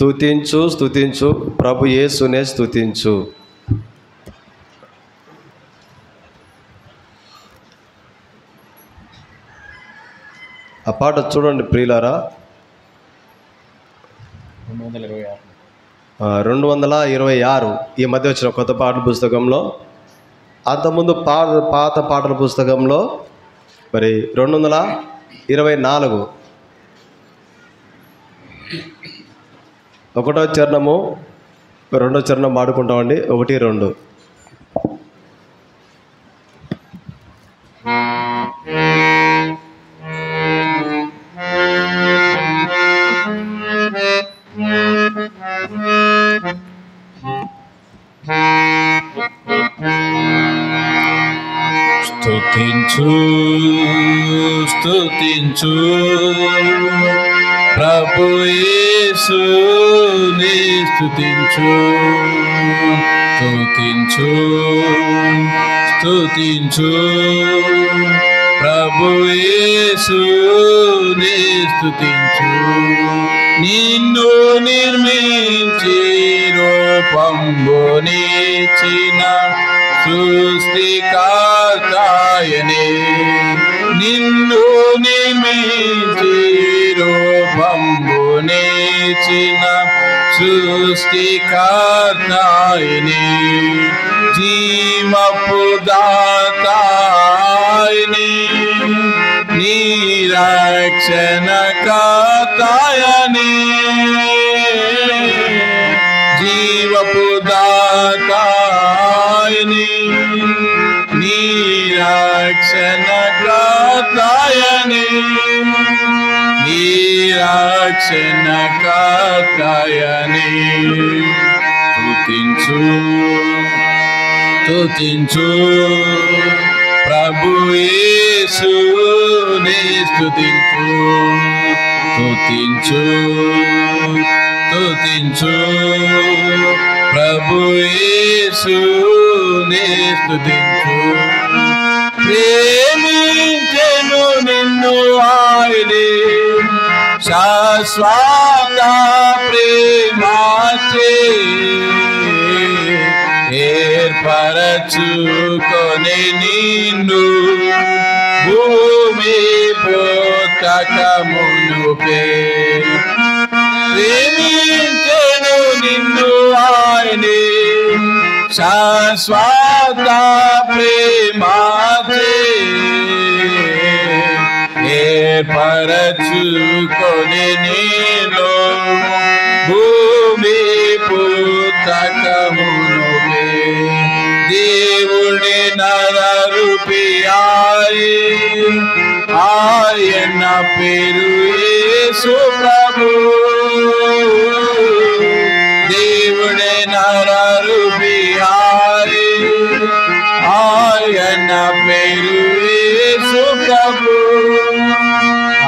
స్తుతించు స్తుతించు ప్రభు యేసునే స్తుతించు. ఆ పాట చూడండి ప్రియులారా, 226 ఈ మధ్య వచ్చిన కొత్త పాటల పుస్తకంలో. అంతకుముందు పాత పాటల పుస్తకంలో మరి 224 ఒకటో చరణము రెండో చరణం పాడుకుంటామండి. 1, 2. స్తుతించు స్తుతించు ప్రభు యేసుని స్తుతించు. స్తుతించు స్తుతించు ప్రభు యేసుని స్తుతించు. నిన్ను నిర్మించి రూపంబునిచ్చిన సృష్టికర్తయనే, నిన్ను నిర్మించి రూపంబునిచ్చిన సృష్టికర్తయనే, జీవపు దాతాయనే, నీ రక్షణకర్తయనే, జీవపు దాతాయనే, నీ రక్షణకర్తయనే, నీ రక్షణకర్తయనే. స్తుతించు స్తుతించు ప్రభు యేసుని స్తుతించు. స్తుతించు స్తుతించు ప్రభు యేసుని స్తుతించు. ప్రేమించెను నిన్ను ఆయనే, శాశ్వత ప్రేమచే ఏర్పరచుకొని నిన్ను భూమి పుట్టకమునుపే. ప్రేమించెను నిన్ను ఆయనే, శాశ్వత ప్రేమచే ఏర్పరచుకొని నిన్ను భూమి పుట్టకమునుపే. దేవుని నరరూపి ఆయన పేరు యేసు ప్రభు. దేవుని నరరూపి ఆయన పేరు యేసు ప్రభు.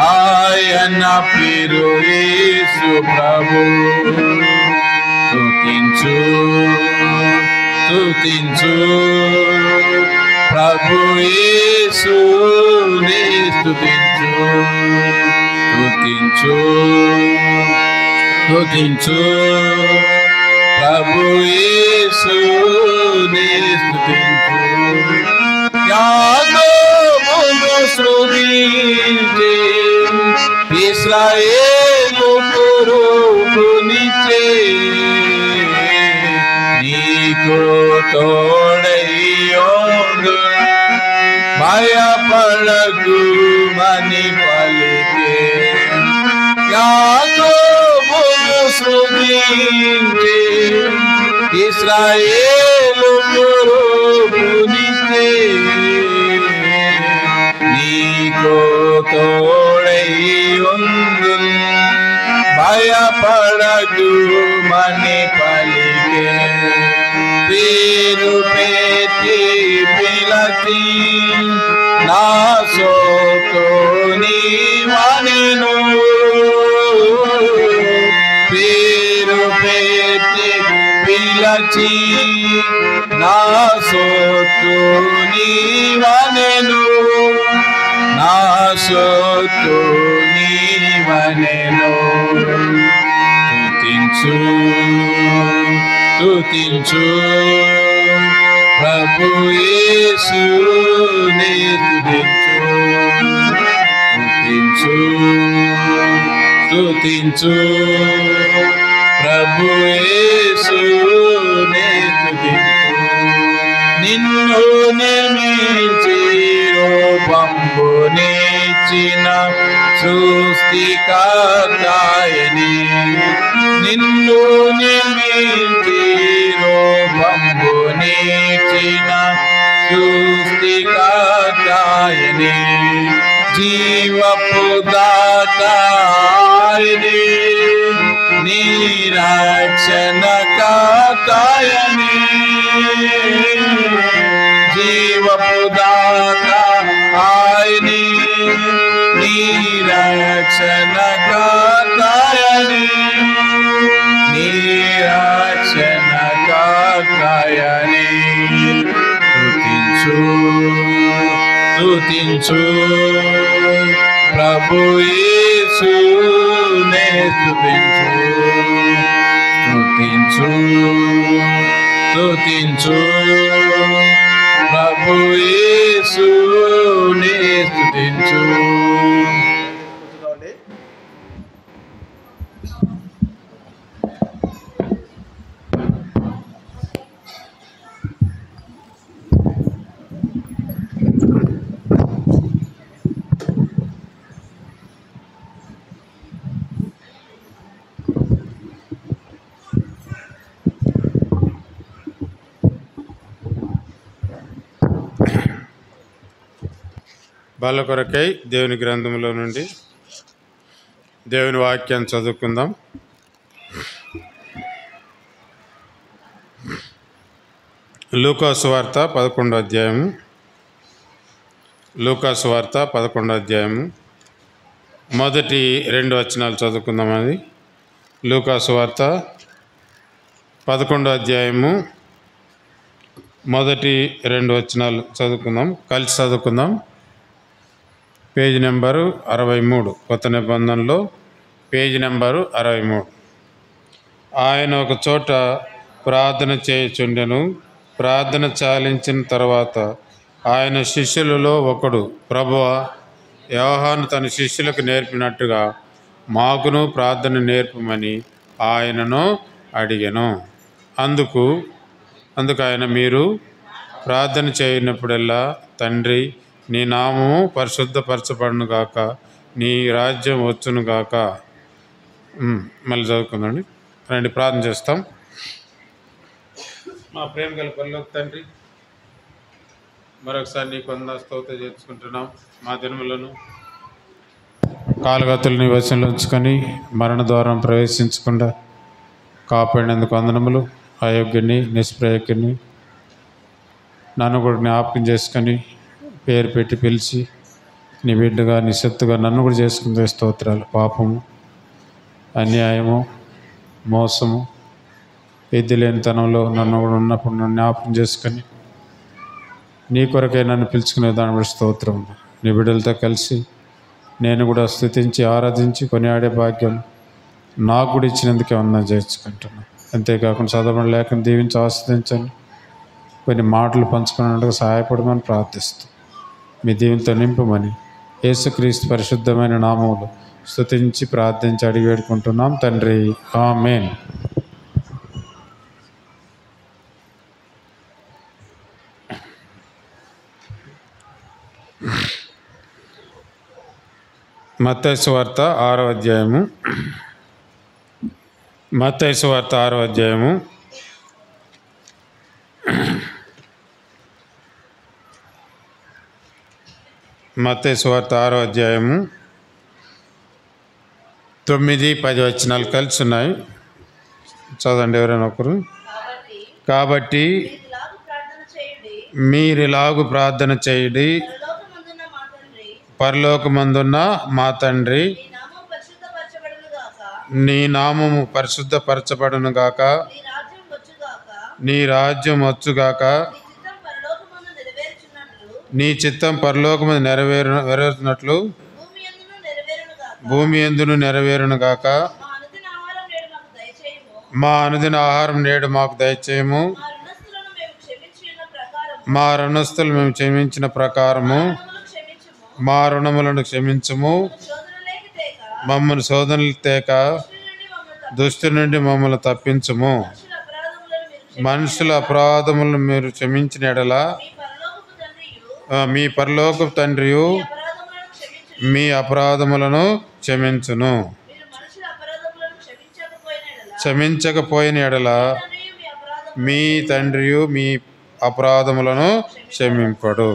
ఆయన పేరు యేసు ప్రభు. స్తుతించు స్తుతించు ప్రభు యేసుని స్తుతించు. స్తుతించు స్తుతించు ప్రభు యేసుని స్తుతించు. యాకోబును స్తుతించి ఇశ్రాయేలు రూపునిచ్చే, నీకు తోడయ్యోడు భయపడకు మని పలికే. యాకోబును స్తుతించి ఇశ్రాయేలు రూపునిచ్చే, నీకు తోడయ్యుండు భయపడకు మని పలికే. పేరు పెట్టి పిలచి నా సోతో నీవనెను, పేరు పెట్టి పిలచి నా సోతో నీవనెను, నా సోతో నీవనెను. స్తుతించు స్తుతించు ప్రభు యేసునే స్తుతించు స్తుతించు ప్రభు యేసునే స్తుతించు నిన్ను నిర్మించి రూపంబునిచ్చిన సృష్టికర్తయని నిన్ను నిర్మించి రూపంబునిచ్చిన సృష్టికర్తయని జీవపు దాతాయని నీ రక్షణకర్తయని జీవపు దాతాయని నీ రక్షణకర్తయని నీ రక్షణకర్తయని స్తుతించు స్తుతించు ప్రభు యేసునే స్తుతించు స్తుతించు స్తుతించు ప్రభు యేసునే స్తుతించు బాల కొరకై దేవుని గ్రంథంలో నుండి దేవుని వాక్యాన్ని చదువుకుందాం. లూకా సువార్త 11వ అధ్యాయము. లూకా సువార్త 11వ అధ్యాయము మొదటి 2 వచనాలు చదువుకుందాం. అది లూకా సువార్త 11వ అధ్యాయము మొదటి 2 వచనాలు చదువుకుందాం. కలిసి చదువుకుందాం. పేజీ నెంబరు 63, కొత్త నిబంధనలో పేజీ నెంబరు 63. ఆయన ఒక చోట ప్రార్థన చేయుచుండెను. ప్రార్థన చాలించిన తర్వాత ఆయన శిష్యులలో ఒకడు, ప్రభువా, యోహాను తన శిష్యులకు నేర్పినట్టుగా మాకును ప్రార్థన నేర్పమని ఆయనను అడిగెను. అందుకు ఆయన, మీరు ప్రార్థన చేయనప్పుడల్లా, తండ్రి, నీ నామము పరిశుద్ధపరచబడును గాక, నీ రాజ్యం వచ్చును గాక. మళ్ళీ చదువుకుందండి. రండి ప్రార్థన చేస్తాం. మా ప్రేమ గల పరలోక తండ్రి, మరొకసారి నీకు వందనాలు స్తోత్రం చేసుకుంటున్నాం. మా దినములను కాలుగతులు నీ వశంలో ఉంచుకొని మరణ ద్వారం ప్రవేశించకుండా కాపాడినందుకు వందనములు. అయోగ్యుని, నిష్ప్రయోగ్యుని నన్ను కూడా జ్ఞాపకం చేసుకొని పేరు పెట్టి పిలిచి నీ బిడ్డగా, నీ సొత్తుగా నన్ను కూడా చేసుకుందే స్తోత్రాలు. పాపము, అన్యాయము, మోసము, విద్య లేనితనంలో నన్ను కూడా ఉన్నప్పుడు నన్ను జ్ఞాపకం చేసుకొని నీ కొరకై నన్ను పిలుచుకునే దాన్ని బట్టి స్తోత్రం. నీ బిడ్డలతో కలిసి నేను కూడా స్తుతించి ఆరాధించి కొనియాడే భాగ్యం నాకు కూడా ఇచ్చినందుకే వందనాలు చేర్చుకుంటున్నాను. అంతేకాకుండా చదవడం లేకుండా దీవించి ఆస్వాదించండి. కొన్ని మాటలు పంచుకున్నట్టుగా సహాయపడమని ప్రార్థిస్తూ మీ దీవెనతో నింపమని యేసుక్రీస్తు పరిశుద్ధమైన నామములో స్తుతించి ప్రార్థించి అడిగి వేడుకుంటున్నాం తండ్రి. ఆమేన్. మత్తయి సువార్త 6వ అధ్యాయము. మత్తయి సువార్త 6వ అధ్యాయము మత్తయి సువార్త 6వ అధ్యాయము 9, 10 వచనాలు కలిసి ఉన్నాయి. చదవండి ఎవరైనా ఒకరు. కాబట్టి మీరిలాగు ప్రార్థన చేయుడి, పరలోకమందున్న మా తండ్రి, నీ నామము పరిశుద్ధపరచబడును గాక, నీ రాజ్యం వచ్చుగాక, నీ చిత్తం పరలోకమందు నెరవేరునట్లు భూమి యందును నెరవేరును గాక. మా అనుదిన ఆహారం నేడు మాకు దయచేయము. మా రుణస్థులు మేము క్షమించిన ప్రకారము మా రుణములను క్షమించము. మమ్మల్ని శోధనలు తేక దుష్టు నుండి మమ్మల్ని తప్పించము. మనుషుల అపరాధములను మీరు క్షమించిన ఎడల మీ పరలోకపు తండ్రియు మీ అపరాధములను క్షమించును. క్షమించకపోయిన ఎడల మీ తండ్రియు మీ అపరాధములను క్షమింపడు.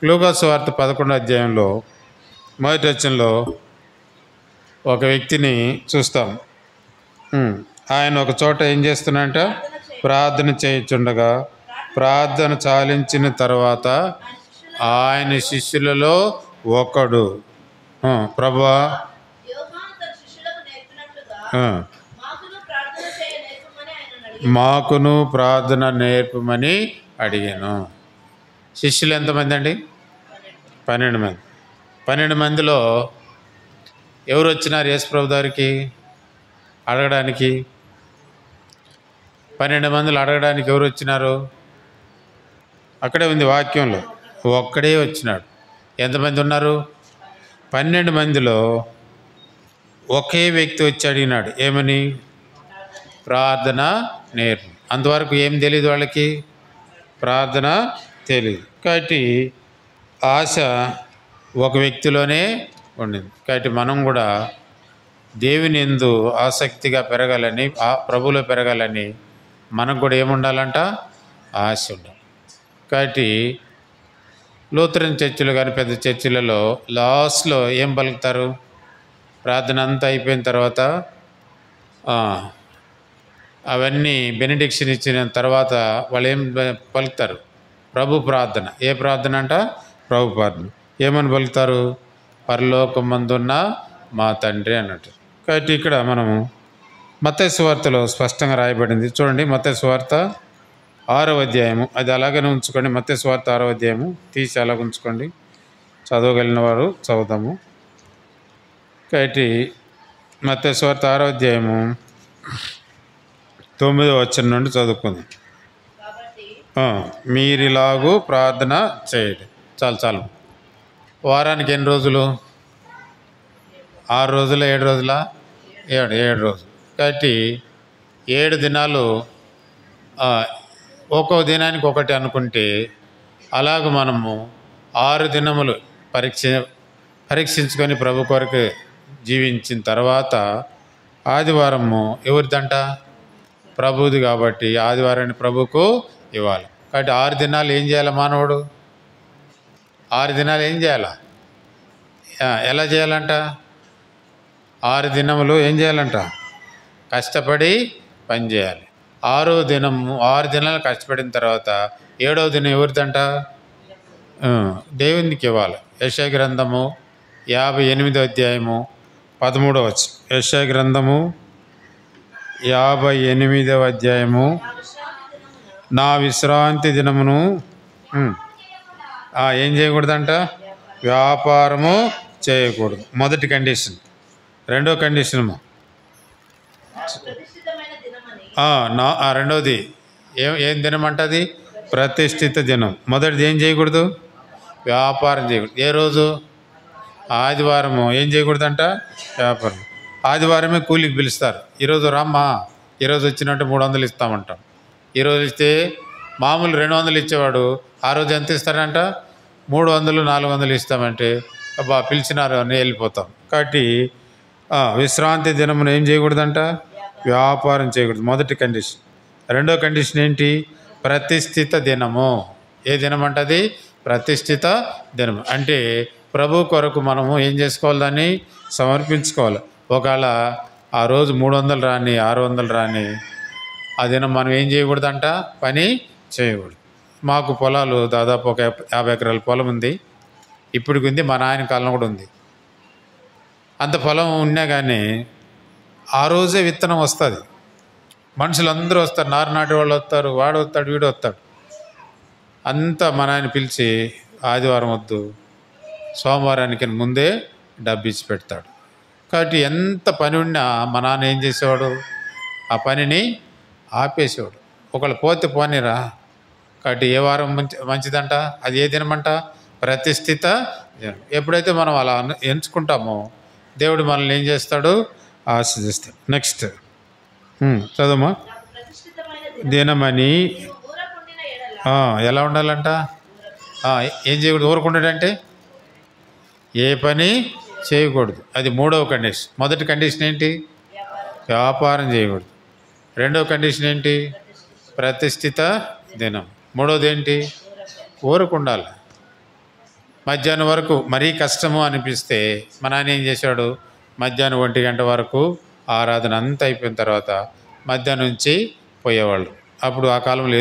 లూకా సువార్త 11వ అధ్యాయంలో మొదటి వచనంలో ఒక వ్యక్తిని చూస్తాం. ఆయన ఒక చోట ఏం చేస్తున్నాడంట? ప్రార్థన చేయుచుండగా ప్రార్థన చాలించిన తర్వాత ఆయన శిష్యులలో ఒకడు ప్రభువా మాకును ప్రార్థన నేర్పమని అడిగాను. శిష్యులు ఎంతమంది అండి? 12 మంది. 12 మందిలో ఎవరు వచ్చినారు యేసుప్రభు దగ్గరికి అడగడానికి? 12 మందిలో అడగడానికి ఎవరు వచ్చినారు? అక్కడే ఉంది వాక్యంలో, ఒక్కడే వచ్చినాడు. ఎంతమంది ఉన్నారు? 12 మందిలో ఒకే వ్యక్తి వచ్చి అడిగినాడు. ఏమని? ప్రార్థన నేర్పు. అంతవరకు ఏం తెలియదు వాళ్ళకి, ప్రార్థన తెలియదు. కాబట్టి ఆశ ఒక వ్యక్తిలోనే ఉండింది. కాబట్టి మనం కూడా దేవుని యందు ఆసక్తిగా పెరగాలని, ప్రభువులో పెరగాలని మనకు కూడా ఏముండాలంట? ఆశ ఉండాలి. కాబట్టి లూథరన్ చర్చిలో కానీ పెద్ద చర్చిలలో లాస్ట్లో ఏం పలుకుతారు? ప్రార్థన అంతా అయిపోయిన తర్వాత అవన్నీ బెనిడిక్షన్ ఇచ్చిన తర్వాత వాళ్ళు ఏం పలుకుతారు? ప్రభు ప్రార్థన. ఏ ప్రార్థన అంట? ప్రభు ప్రార్థన. ఏమని పలుకుతారు? పరలోకమందున్న మా తండ్రి అన్నట్టు. కాబట్టి ఇక్కడ మనము మత్తయి సువార్తలో స్పష్టంగా రాయబడింది. చూడండి, మత్తయి సువార్త 6వ అధ్యాయము. అది అలాగనే ఉంచుకోండి. మత్తయి సువార్త 6వ అధ్యాయము తీసి అలాగ ఉంచుకోండి. చదవగలిగిన వారు చదువుతాము. కాబట్టి మత్తయి సువార్త 6వ అధ్యాయము 9వ వచనం నుండి చదువుకుందాం. మీరిలాగూ ప్రార్థన చేయండి. చాలు. వారానికి ఎన్ని రోజులు? 6 రోజుల 7 రోజుల 7 రోజులు. కాబట్టి 7 దినాలు ఒక్కో దినానికి ఒకటి అనుకుంటే అలాగ మనము 6 దినములు పరీక్షించుకొని ప్రభు కొరకు జీవించిన తర్వాత ఆదివారము ఎవరిదంట? ప్రభుది. కాబట్టి ఆదివారాన్ని ప్రభుకు ఇవ్వాలి. కాబట్టి 6 దినాలు ఏం చేయాలి మానవుడు? 6 దినాలు ఏం చేయాలా? ఎలా చేయాలంట? 6 దినములు ఏం చేయాలంట? కష్టపడి పని చేయాలి. 6వ దినము 6 దినాలు కష్టపడిన తర్వాత 7వ దినం ఎవరిదంట? దేవునికి ఇవ్వాలి. యెషయా గ్రంథము 58వ అధ్యాయము 13వ వచనం. యెషయా గ్రంథము 58వ అధ్యాయము నా విశ్రాంతి దినమును ఏం చేయకూడదంట? వ్యాపారము చేయకూడదు. మొదటి కండిషన్. రెండో కండిషన్ రెండోది ఏం దినం అంటది? ప్రతిష్ఠిత దినం. మొదటిది ఏం చేయకూడదు? వ్యాపారం చేయకూడదు. ఏ రోజు? ఆదివారము. ఏం చేయకూడదంట? వ్యాపారం. ఆదివారమే కూలికి పిలుస్తారు. ఈరోజు రామ్మా, ఈరోజు వచ్చినట్టు 300 ఇస్తామంటాం. ఈరోజు ఇస్తే మామూలు 200 ఇచ్చేవాడు ఆ రోజు ఎంత ఇస్తారంట? 300 400 ఇస్తామంటే అబ్బా పిలిచినారు అని వెళ్ళిపోతాం. కాబట్టి విశ్రాంతి దినమును ఏం చేయకూడదంట? వ్యాపారం చేయకూడదు. మొదటి కండిషన్. రెండో కండిషన్ ఏంటి? ప్రతిష్ఠిత దినము. ఏ దినం అంటది? ప్రతిష్ఠిత దినం. అంటే ప్రభు కొరకు మనము ఏం చేసుకోవాలి? దాన్ని సమర్పించుకోవాలి. ఒకవేళ ఆ రోజు 300 రాని 600 రాని ఆ దినం మనం ఏం చేయకూడదంట? పని చేయకూడదు. మాకు పొలాలు దాదాపు ఒక 50 ఎకరాల పొలం ఉంది. ఇప్పటికి ఉంది, మా నాయన కాలం కూడా ఉంది. అంత పొలం ఉన్నా కానీ ఆ రోజే విత్తనం వస్తుంది. మనుషులు అందరూ వస్తారు, నారు నాటి వాళ్ళు వస్తారు, వాడు వస్తాడు, వీడు వస్తాడు. అంతా మా నాయన పిలిచి ఆదివారం వద్దు, సోమవారానికి ముందే డబ్బు ఇచ్చి పెడతాడు. కాబట్టి ఎంత పని ఉన్నా మా నాన్న ఏం చేసేవాడు? ఆ పనిని ఆపేసేవాడు. ఒకళ్ళు పోతే పోనీరా. కాబట్టి ఏ వారం మంచిదంట, అది ఏ దినమంట? ప్రతిష్ఠిత దినం. ఎప్పుడైతే మనం అలా ఎంచుకుంటామో దేవుడు మనల్ని ఏం చేస్తాడు? ఆశీర్దిస్తాడు. నెక్స్ట్ చదవమ్మా. దినమని ఎలా ఉండాలంట? ఏం చేయకూడదు? ఊరుకుంటాడంటే ఏ పని చేయకూడదు. అది 3వ కండిషన్. మొదటి కండిషన్ ఏంటి? వ్యాపారం చేయకూడదు. 2వ కండిషన్ ఏంటి? ప్రతిష్ఠిత దినం. 3వది ఏంటి? ఊరుకుండాలి. మధ్యాహ్నం వరకు మరీ కష్టము అనిపిస్తే మా నాన్న ఏం చేశాడు? మధ్యాహ్నం 1 గంట వరకు ఆరాధన అంతా అయిపోయిన తర్వాత మధ్యాహ్నం నుంచి పోయేవాళ్ళు. అప్పుడు ఆ కాలంలో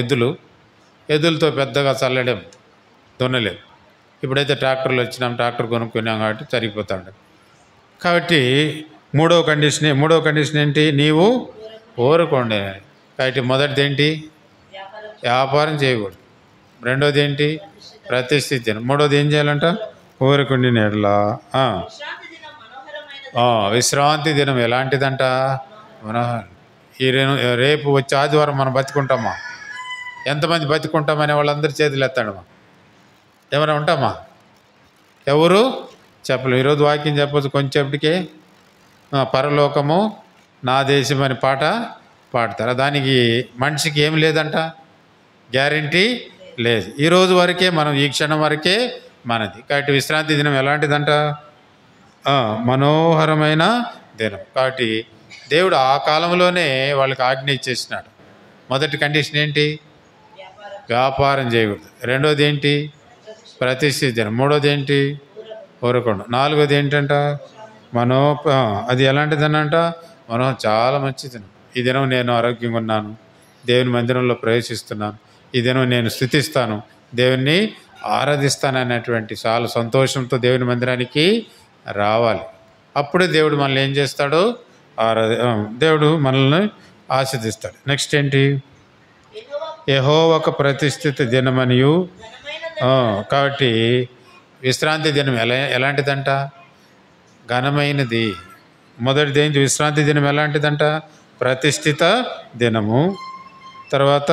ఎద్దులతో పెద్దగా చల్లడం, దున్నలేదు. ఇప్పుడైతే ట్రాక్టర్లు వచ్చినాం, ట్రాక్టర్ కొనుక్కున్నాం కాబట్టి సరిపోతాడు. కాబట్టి మూడవ కండిషన్ ఏంటి? నీవు ఊరుకోండి. కాబట్టి మొదటిది ఏంటి? వ్యాపారం చేయకూడదు. 2వది ఏంటి? ప్రతిష్ఠిత. 3వది ఏం చేయాలంట? ఊరుకుండి నెడలా. విశ్రాంతి దినం ఎలాంటిదంట? మనోహరం. రేపు వచ్చే ఆదివారం మనం బతికుంటామా? ఎంతమంది బతికుంటామనే వాళ్ళందరి చేతులు ఎత్తాడమ్మా. ఏమైనా ఉంటామా? ఎవరు చెప్పలేరు. ఈరోజు వాక్యం చెప్పచ్చు కొంచెంసేపటికే పరలోకము నా దేశం అని పాట పాడతారు. దానికి మనిషికి ఏం లేదంట, గ్యారంటీ లేదు. ఈరోజు వరకే మనం, ఈ క్షణం వరకే మనది. కాబట్టి విశ్రాంతి దినం ఎలాంటిదంట? మనోహరమైన దినం. కాబట్టి దేవుడు ఆ కాలంలోనే వాళ్ళకి ఆజ్ఞ ఇచ్చేసినాడు. మొదటి కండిషన్ ఏంటి? వ్యాపారం చేయకూడదు. 2వది ఏంటి? ప్రతిష్ఠిత దినం. 3వది ఏంటి? ఊరకుండా. 4వది ఏంటంట? అది ఎలాంటిదనంట? చాలా మంచి దినం. ఈ దినం నేను ఆరోగ్యంగా ఉన్నాను, దేవుని మందిరంలో ప్రవేశిస్తున్నాను, ఈ దినం నేను స్తుతిస్తాను, దేవుణ్ణి ఆరాధిస్తాను అనేటువంటి చాలా సంతోషంతో దేవుని మందిరానికి రావాలి. అప్పుడే దేవుడు మనల్ని ఏం చేస్తాడు? దేవుడు మనల్ని ఆశీర్దిస్తాడు. నెక్స్ట్ ఏంటి? యెహోవాకు ప్రతిష్ఠిత దినమనియు. కాబట్టి విశ్రాంతి దినం ఎలాంటిదంట? ఘనమైనది. మొదటిది ఏంటి? విశ్రాంతి దినం ఎలాంటిదంట? ప్రతిష్ఠిత దినము. తర్వాత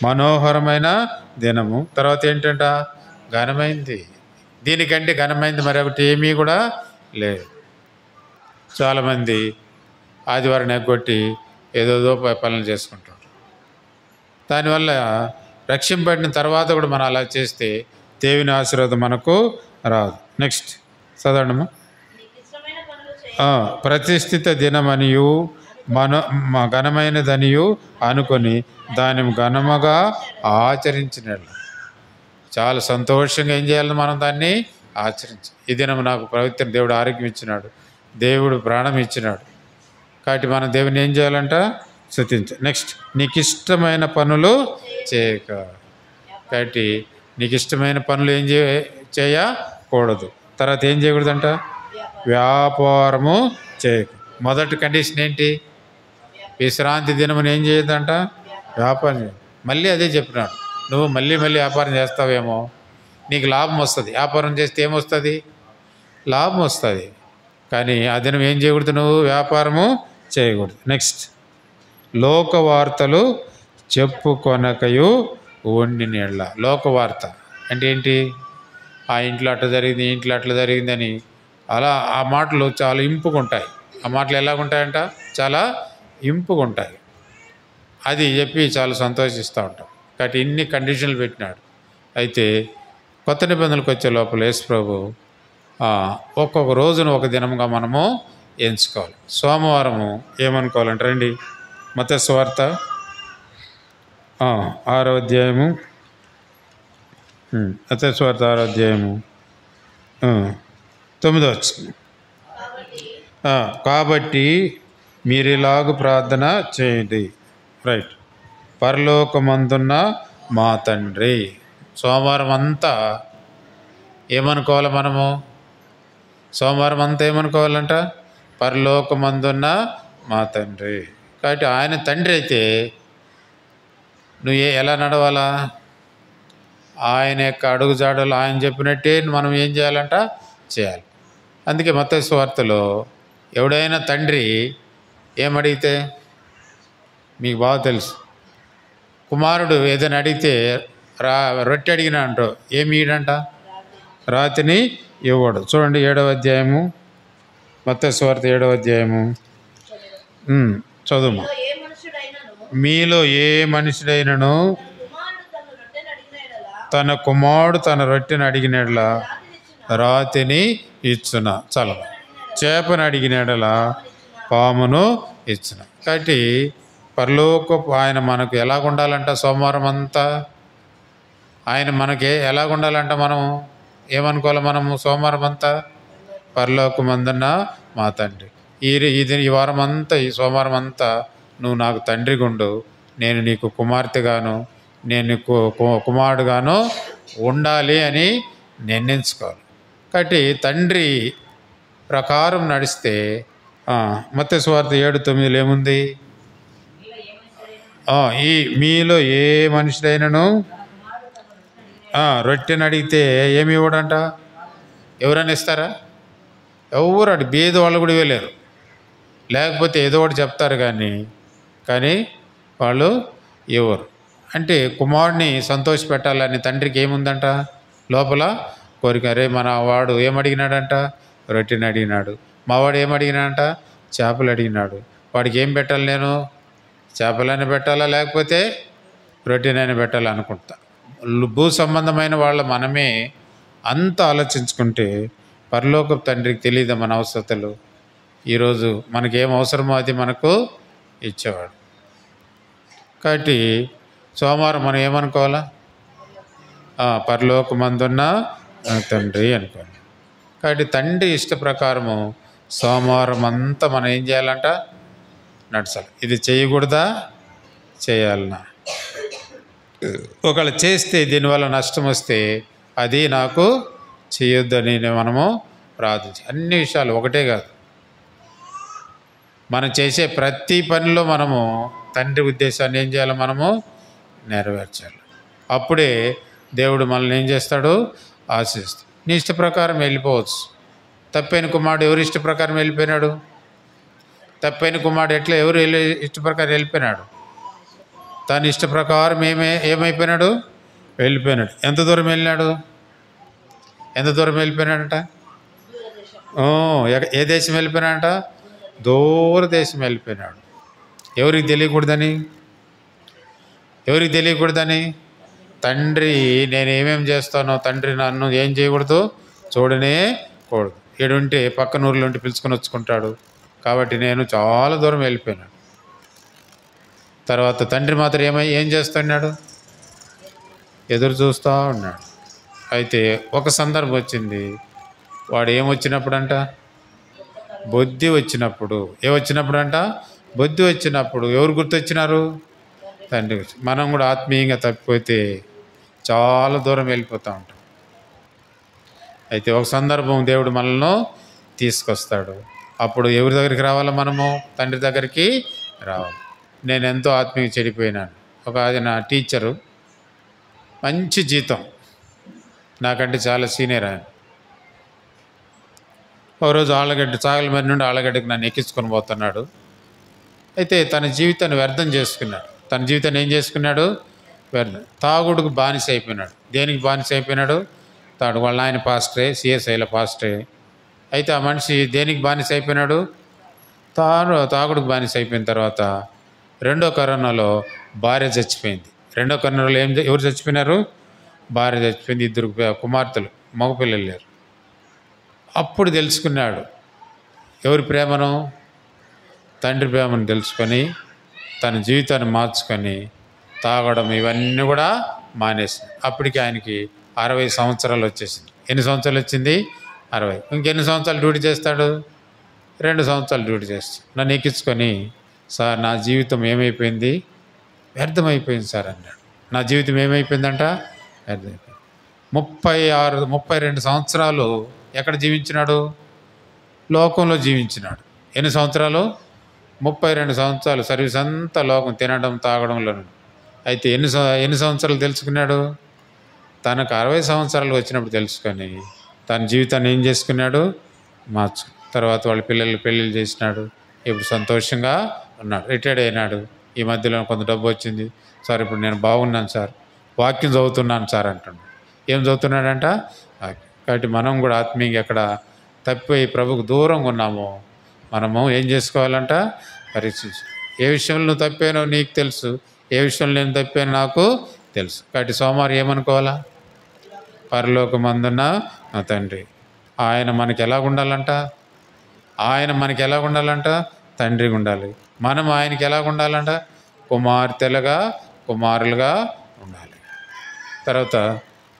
మనోహరమైన దినము. తర్వాత ఏంటంట? ఘనమైనది. దీనికంటే ఘనమైనది మరొకటి ఏమీ కూడా లేదు. చాలామంది ఆదివారం ఎగ్గొట్టి ఏదోదో పనులు చేసుకుంటారు. దానివల్ల రక్షింపబడిన తర్వాత కూడా మనం అలా చేస్తే దేవుని ఆశీర్వాదం మనకు రాదు. నెక్స్ట్ చదవడము. ప్రతిష్ఠిత దినమనియు ఘనమైనదనియు అనుకొని దాని ఘనముగా ఆచరించినట్లు. చాలా సంతోషంగా ఏం చేయాలి? మనం దాన్ని ఆచరించాలి. ఈ దినం నాకు పవిత్ర దేవుడు ఆరోగ్యం ఇచ్చినాడు, దేవుడు ప్రాణం ఇచ్చినాడు. కాబట్టి మనం దేవుని ఏం చేయాలంట? స్తుతించాలి. నెక్స్ట్, నీకు ఇష్టమైన పనులు చేయక. కాబట్టి నీకు ఇష్టమైన పనులు ఏం చేయకూడదు. తర్వాత ఏం చేయకూడదంట? వ్యాపారము చేయక. మొదటి కండిషన్ ఏంటి? విశ్రాంతి దినమును ఏం చేయొద్దంట? వ్యాపారం చేయ. మళ్ళీ అదే చెప్పినాడు. నువ్వు మళ్ళీ వ్యాపారం చేస్తావేమో, నీకు లాభం వస్తుంది. వ్యాపారం చేస్తే ఏమొస్తుంది? లాభం వస్తుంది. కానీ ఆ దినం ఏం చేయకూడదు? నువ్వు వ్యాపారము చేయకూడదు. నెక్స్ట్, లోకవార్తలు చెప్పుకొనకయు ఉండి నీళ్ళ. లోకవార్త అంటే ఏంటి? ఆ ఇంట్లో అట్లా జరిగింది, ఈ ఇంట్లో అట్లా జరిగిందని అలా ఆ మాటలు చాలా ఇంపుగా ఉంటాయి. ఆ మాటలు ఎలాగుంటాయంట? చాలా ఇంపుగా ఉంటాయి. అది చెప్పి చాలా సంతోషిస్తూ ఉంటాం. కాబట్టి ఇన్ని కండిషన్లు పెట్టినాడు. అయితే కొత్త నిబంధనలకు వచ్చే లోపల యేసు ప్రభు ఒక్కొక్క రోజును ఒక దినంగా మనము ఎంచుకోవాలి. సోమవారము ఏమనుకోవాలంటే రండి, మత్తయి సువార్త 6వ అధ్యాయము, మత్తయి సువార్త 6వ అధ్యాయము 9వ వచనం. కాబట్టి మీరు ఇలాగ ప్రార్థన చేయండి. రైట్. పరలోకమందున్న మా తండ్రి. సోమవారం అంతా ఏమనుకోవాలి మనము? సోమవారం అంతా ఏమనుకోవాలంట? పరలోకమందున్న మా తండ్రి. కాబట్టి ఆయన తండ్రి అయితే నువ్వు ఎలా నడవాలా? ఆయన యొక్క అడుగుజాడలు ఆయన చెప్పినట్టే మనం ఏం చేయాలంట? చేయాలి. అందుకే మత్తయి సువార్తలో ఎవడైనా తండ్రి ఏమడిగితే మీకు బాగా తెలుసు. కుమారుడు ఏదైనా అడిగితే రొట్టె అడిగినా అంటో ఏమి ఇయ్యడంట, రాతిని ఇవ్వడు. చూడండి 7వ అధ్యాయము, మత్తయి సువార్త 7వ అధ్యాయము. చదువు. మీలో ఏ మనుషుడైనను తన కుమారుడు తన రొట్టెని అడిగినట్లా రాతిని ఇచ్చున, చల చేపను అడిగినట్లా పామును ఇచ్చున. కాబట్టి పరలోకపు ఆయన మనకు ఎలాగుండాలంట, సోమవారం అంతా ఆయన మనకి ఎలాగుండాలంట, మనం ఏమనుకోవాలి, మనము సోమవారం అంతా పరలోకమందున్న మా తండ్రి, ఈ వారం అంతా, ఈ సోమవారం అంతా నువ్వు నాకు తండ్రిగా ఉండు, నేను నీకు కుమార్తెగాను, నేను నీకు కుమారుడుగాను ఉండాలి అని నిర్ణయించుకోవాలి. కాబట్టి తండ్రి ప్రకారం నడిస్తే మత్తయి సువార్త 7:9 ఏముంది, ఈ మీలో ఏ మనుషుడైనను రొట్టెని అడిగితే ఏమి ఇవ్వడంట. ఎవరైనా ఇస్తారా? ఎవరు అడి బీద వాళ్ళు కూడా ఇవ్వలేరు. లేకపోతే ఏదో ఒకటి చెప్తారు కానీ వాళ్ళు ఇవ్వరు. అంటే కుమారుడిని సంతోషపెట్టాలని తండ్రికి ఏముందంట లోపల కోరిక. రే మన వాడు ఏమడిగినాడంట, రొట్టెని అడిగినాడు. మావాడు ఏమడిగినాడంట, చేపలు అడిగినాడు. వాడికి ఏం పెట్టాలి, నేను చేపలైనా పెట్టాలా లేకపోతే రొట్టెనైనా పెట్టాలా అనుకుంటా. భూ సంబంధమైన వాళ్ళ మనమే అంత ఆలోచించుకుంటే పరలోకపు తండ్రికి తెలియదు మన అవసరతలు. ఈరోజు మనకేం అవసరమో అది మనకు ఇచ్చేవాడు. కాబట్టి సోమవారం మనం ఏమనుకోవాలా, పరలోకమందున్న తండ్రి అనుకోండి. కాబట్టి తండ్రి ఇష్ట ప్రకారము సోమవారం అంతా మనం ఏం చేయాలంట, నడచాలి. ఇది చేయకూడదా, చేయాలన్నా, ఒకవేళ చేస్తే దీనివల్ల నష్టం వస్తే అది నాకు చేయొద్దని మనము ప్రార్థించి, అన్ని విషయాలు ఒకటే కాదు, మనం చేసే ప్రతి పనిలో మనము తండ్రి ఉద్దేశాన్ని ఏం చేయాలి, మనము నెరవేర్చాలి. అప్పుడే దేవుడు మనల్ని ఏం చేస్తాడు, ఆశిస్తాడు. నీ ఇష్ట ప్రకారం వెళ్ళిపోవచ్చు. తప్పైన కుమారుడు ఎవరి ఇష్ట ప్రకారం వెళ్ళిపోయినాడు, తప్పైన కుమారుడు ఎట్లా ఎవరు ఇష్ట ప్రకారం వెళ్ళిపోయినాడు, తన ఇష్ట ప్రకారం ఏమైపోయినాడు, వెళ్ళిపోయినాడు. ఎంత దూరం వెళ్ళినాడు, ఎంత దూరం వెళ్ళిపోయినాడంట, ఏ దేశం వెళ్ళిపోయినాడంట, దూర దేశం వెళ్ళిపోయినాడు. ఎవరికి తెలియకూడదని, తండ్రి నేను ఏమేమి చేస్తానో తండ్రి నన్ను ఏం చేయకూడదు, చూడనే కూడదు. ఏడుంటే పక్కన ఊర్లో ఉంటే పిలుచుకొని వచ్చుకుంటాడు. కాబట్టి నేను చాలా దూరం వెళ్ళిపోయినాడు. తర్వాత తండ్రి మాత్రం ఏం చేస్తున్నాడు, ఎదురు చూస్తూ ఉన్నాడు. అయితే ఒక సందర్భం వచ్చింది, వాడు ఏమొచ్చినప్పుడంట, బుద్ధి వచ్చినప్పుడు. ఏమొచ్చినప్పుడంట, బుద్ధి వచ్చినప్పుడు ఎవరు గుర్తొచ్చినారు, తండ్రి. మనం కూడా ఆత్మీయంగా తప్పిపోతే చాలా దూరం వెళ్ళిపోతూ ఉంటాం. అయితే ఒక సందర్భం దేవుడు మనల్ని తీసుకొస్తాడు. అప్పుడు ఎవరి దగ్గరికి రావాలో, మనము తండ్రి దగ్గరికి రావాలి. నేను ఎంతో ఆత్మీయంగా చెడిపోయినాను. అది నా టీచరు, మంచి జీతం, నాకంటే చాలా సీనియర్ ఆయన. ఒకరోజు చాగలమరి నుండి ఆళ్ళగడ్డకి నన్ను ఎక్కించుకొని పోతున్నాడు. అయితే తన జీవితాన్ని వ్యర్థం చేసుకున్నాడు. తన జీవితాన్ని ఏం చేసుకున్నాడు, వ్యర్థం. తాగుడుకు బానిస అయిపోయినాడు. దేనికి బానిస అయిపోయినాడు, తాడు. వాళ్ళ ఆయన పాస్టరే, సిఎస్ఐల పాస్టరే. అయితే ఆ మనిషి దేనికి బానిస అయిపోయినాడు, తాగుడుకు బానిస అయిపోయిన తర్వాత రెండో కరోనాలో భార్య చచ్చిపోయింది. రెండో కరోనాలో ఎవరు చచ్చిపోయినారు, భార్య చచ్చిపోయింది. 2 కుమార్తెలు, మగపిల్లలు లేరు. అప్పుడు తెలుసుకున్నాడు ఎవరి ప్రేమను, తండ్రి ప్రేమను తెలుసుకొని తన జీవితాన్ని మార్చుకొని తాగడం ఇవన్నీ కూడా మానేసింది. అప్పటికి ఆయనకి 60 సంవత్సరాలు వచ్చేసింది. ఎన్ని సంవత్సరాలు వచ్చింది, 60. ఇంకెన్ని సంవత్సరాలు డ్యూటీ చేస్తాడు, 2 సంవత్సరాలు డ్యూటీ చేస్తాడు. నన్ను ఎక్కించుకొని, సార్ నా జీవితం ఏమైపోయింది, వ్యర్థమైపోయింది సార్ అన్నాడు. నా జీవితం ఏమైపోయిందంట, వ్యర్థమైపోయింది. 32 సంవత్సరాలు ఎక్కడ జీవించినాడు, లోకంలో జీవించినాడు. ఎన్ని సంవత్సరాలు, 32 సంవత్సరాలు సర్వీస్ అంతా లోకం, తినడం తాగడంలో. అయితే ఎన్ని సంవత్సరాలు తెలుసుకున్నాడు, తనకు 60 సంవత్సరాలు వచ్చినప్పుడు తెలుసుకొని తన జీవితాన్ని ఏం చేసుకున్నాడు, తర్వాత వాళ్ళ పిల్లలు పెళ్ళిళ్ళు చేసినాడు. ఇప్పుడు సంతోషంగా ఉన్నాడు, రిటైర్డ్ అయినాడు. ఈ మధ్యలో కొంత డబ్బు వచ్చింది సార్, ఇప్పుడు నేను బాగున్నాను సార్, వాక్యం చదువుతున్నాను సార్ అంటున్నాడు. ఏం చదువుతున్నాడంట? కాబట్టి మనం కూడా ఆత్మీయంగా ఎక్కడ తప్పిపోయి ప్రభుకు దూరంగా ఉన్నామో మనము ఏం చేసుకోవాలంట? పరీక్షించు. ఏ విషయంలో నువ్వు తప్పానో నీకు తెలుసు, ఏ విషయంలో నేను తప్పానో నాకు తెలుసు. కాబట్టి సోమవారం ఏమనుకోవాలా? పరలోకమందున్న నా తండ్రి, ఆయన మనకి ఎలా ఉండాలంట? ఆయన మనకి ఎలా ఉండాలంట? తండ్రిగా ఉండాలి. మనం ఆయనకి ఎలా ఉండాలంట? కుమార్తెలుగా, కుమారులుగా ఉండాలి. తర్వాత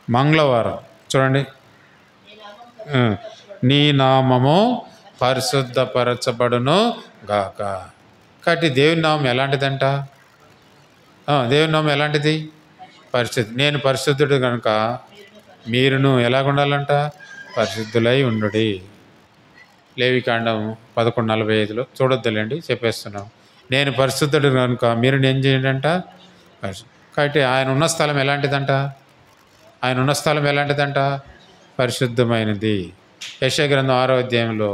మంగళవారం చూడండి, నీ నామము పరిశుద్ధపరచబడును గాక. కాబట్టి దేవుని నామం ఎలాంటిదంట? దేవుని నామం ఎలాంటిది? పరిశుద్ధి. నేను పరిశుద్ధుడు కనుక మీరును ఎలాగుండాలంట? పరిశుద్ధులై ఉండుడి. లేవికాండం 11:45 చూడొద్దులేండి, చెప్పేస్తున్నాం. నేను పరిశుద్ధుడు కనుక మీరు ఏం చేయండి అంట? కాబట్టి ఆయన ఉన్న స్థలం ఎలాంటిదంట? ఆయన ఉన్న స్థలం ఎలాంటిదంట? పరిశుద్ధమైనది. యెషయా గ్రంథం 6వ అధ్యాయంలో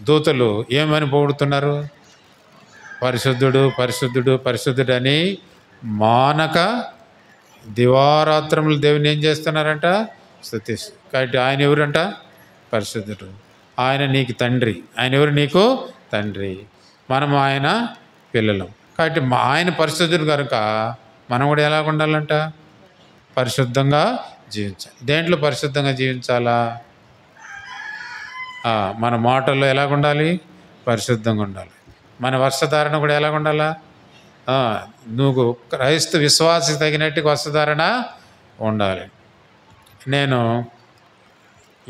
దూతలు ఏమని పొగుడుతున్నారు? పరిశుద్ధుడు, పరిశుద్ధుడు, పరిశుద్ధుడు అని మానక దివారాత్రములు దేవుని ఏం చేస్తున్నారంట? స్తుతిస్తారు. కాబట్టి ఆయన ఎవరంట? పరిశుద్ధుడు. ఆయన నీకు తండ్రి. ఆయన ఎవరు? నీకు తండ్రి. మనం ఆయన పిల్లలం. కాబట్టి ఆయన పరిశుద్ధుడు కనుక మనం కూడా ఎలా ఉండాలంట? పరిశుద్ధంగా జీవించాలి. దేంట్లో పరిశుద్ధంగా జీవించాలా? మన మాటల్లో ఎలాగ ఉండాలి? పరిశుద్ధంగా ఉండాలి. మన వస్త్రధారణ కూడా ఎలాగ ఉండాలా? నువ్వు క్రైస్తవ విశ్వాసకి తగినట్టు వస్త్రధారణ ఉండాలి. నేను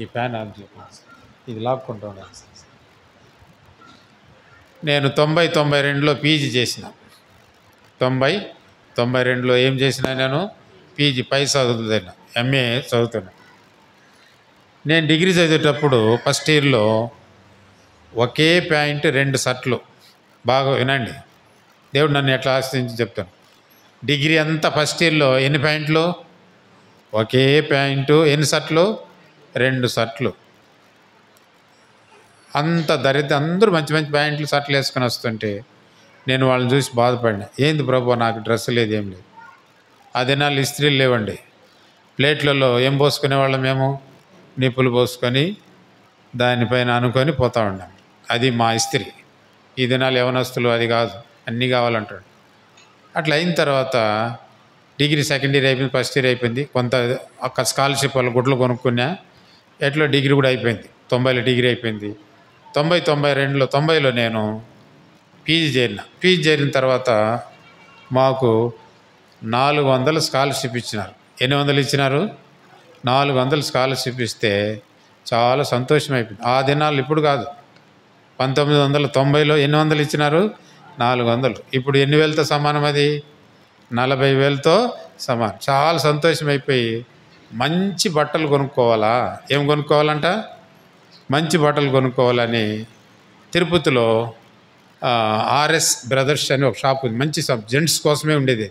ఈ ఫ్యాన్ ఆఫ్ చేసి ఇది లాక్కుంటా ఉన్నాను. నేను 92లో పీజీ చేసిన. 92లో ఏం చేసిన? నేను పీజీ పై చదువుతున్నా, ఎంఏ చదువుతున్నా. నేను డిగ్రీ చదివేటప్పుడు ఫస్ట్ ఇయర్లో ఒకే ప్యాంటు 2 షర్ట్లు. బాగా వినండి, దేవుడు నన్ను ఎట్లా ఆశ్రయించి చెప్తాను. డిగ్రీ అంతా ఫస్ట్ ఇయర్లో ఎన్ని ప్యాంట్లు? ఒకే ప్యాంటు. ఎన్ని షర్ట్లు? 2 షర్ట్లు. అంత దరిద్రం. అందరూ మంచి మంచి ప్యాంట్లు షర్ట్లు వేసుకొని వస్తుంటే నేను వాళ్ళని చూసి బాధపడినా. ఏంది ప్రభు, నాకు డ్రెస్ లేదు, ఏం లేదు. ఆ దినాలు ఇస్త్రీలు లేవండి. ప్లేట్లలో ఏం పోసుకునేవాళ్ళం మేము? నిప్పులు పోసుకొని దానిపైన అనుకొని పోతూ ఉన్నాం. అది మా ఇస్త్రీ. ఈ దినాలు యవనస్తులు అది కాదు, అన్నీ కావాలంటాడు. అట్లా అయిన తర్వాత డిగ్రీ సెకండ్ ఇయర్ అయిపోయింది, ఫస్ట్ ఇయర్ అయిపోయింది. కొంత ఒక స్కాలర్షిప్ వల్ల గుడ్లు కొనుక్కున్నా. ఎట్లా డిగ్రీ కూడా అయిపోయింది. 90లో డిగ్రీ అయిపోయింది. 92లో నేను పీజీ చేరిన. పీజీ చేరిన తర్వాత మాకు 400 స్కాలర్షిప్ ఇచ్చినారు. ఎన్ని వందలు ఇచ్చినారు? 400 స్కాలర్షిప్ ఇస్తే చాలా సంతోషం అయిపోయింది. ఆ దినాలు ఇప్పుడు కాదు, 1990లో ఎన్ని వందలు ఇచ్చినారు? 400. ఇప్పుడు ఎన్ని వేలతో సమానం? అది 40,000తో సమానం. చాలా సంతోషం అయిపోయి మంచి బట్టలు కొనుక్కోవాలా? ఏం కొనుక్కోవాలంట? మంచి బట్టలు కొనుక్కోవాలని తిరుపతిలో ఆర్ఎస్ బ్రదర్స్ అని ఒక షాప్ ఉంది. మంచి షాప్, జెంట్స్ కోసమే ఉండేది.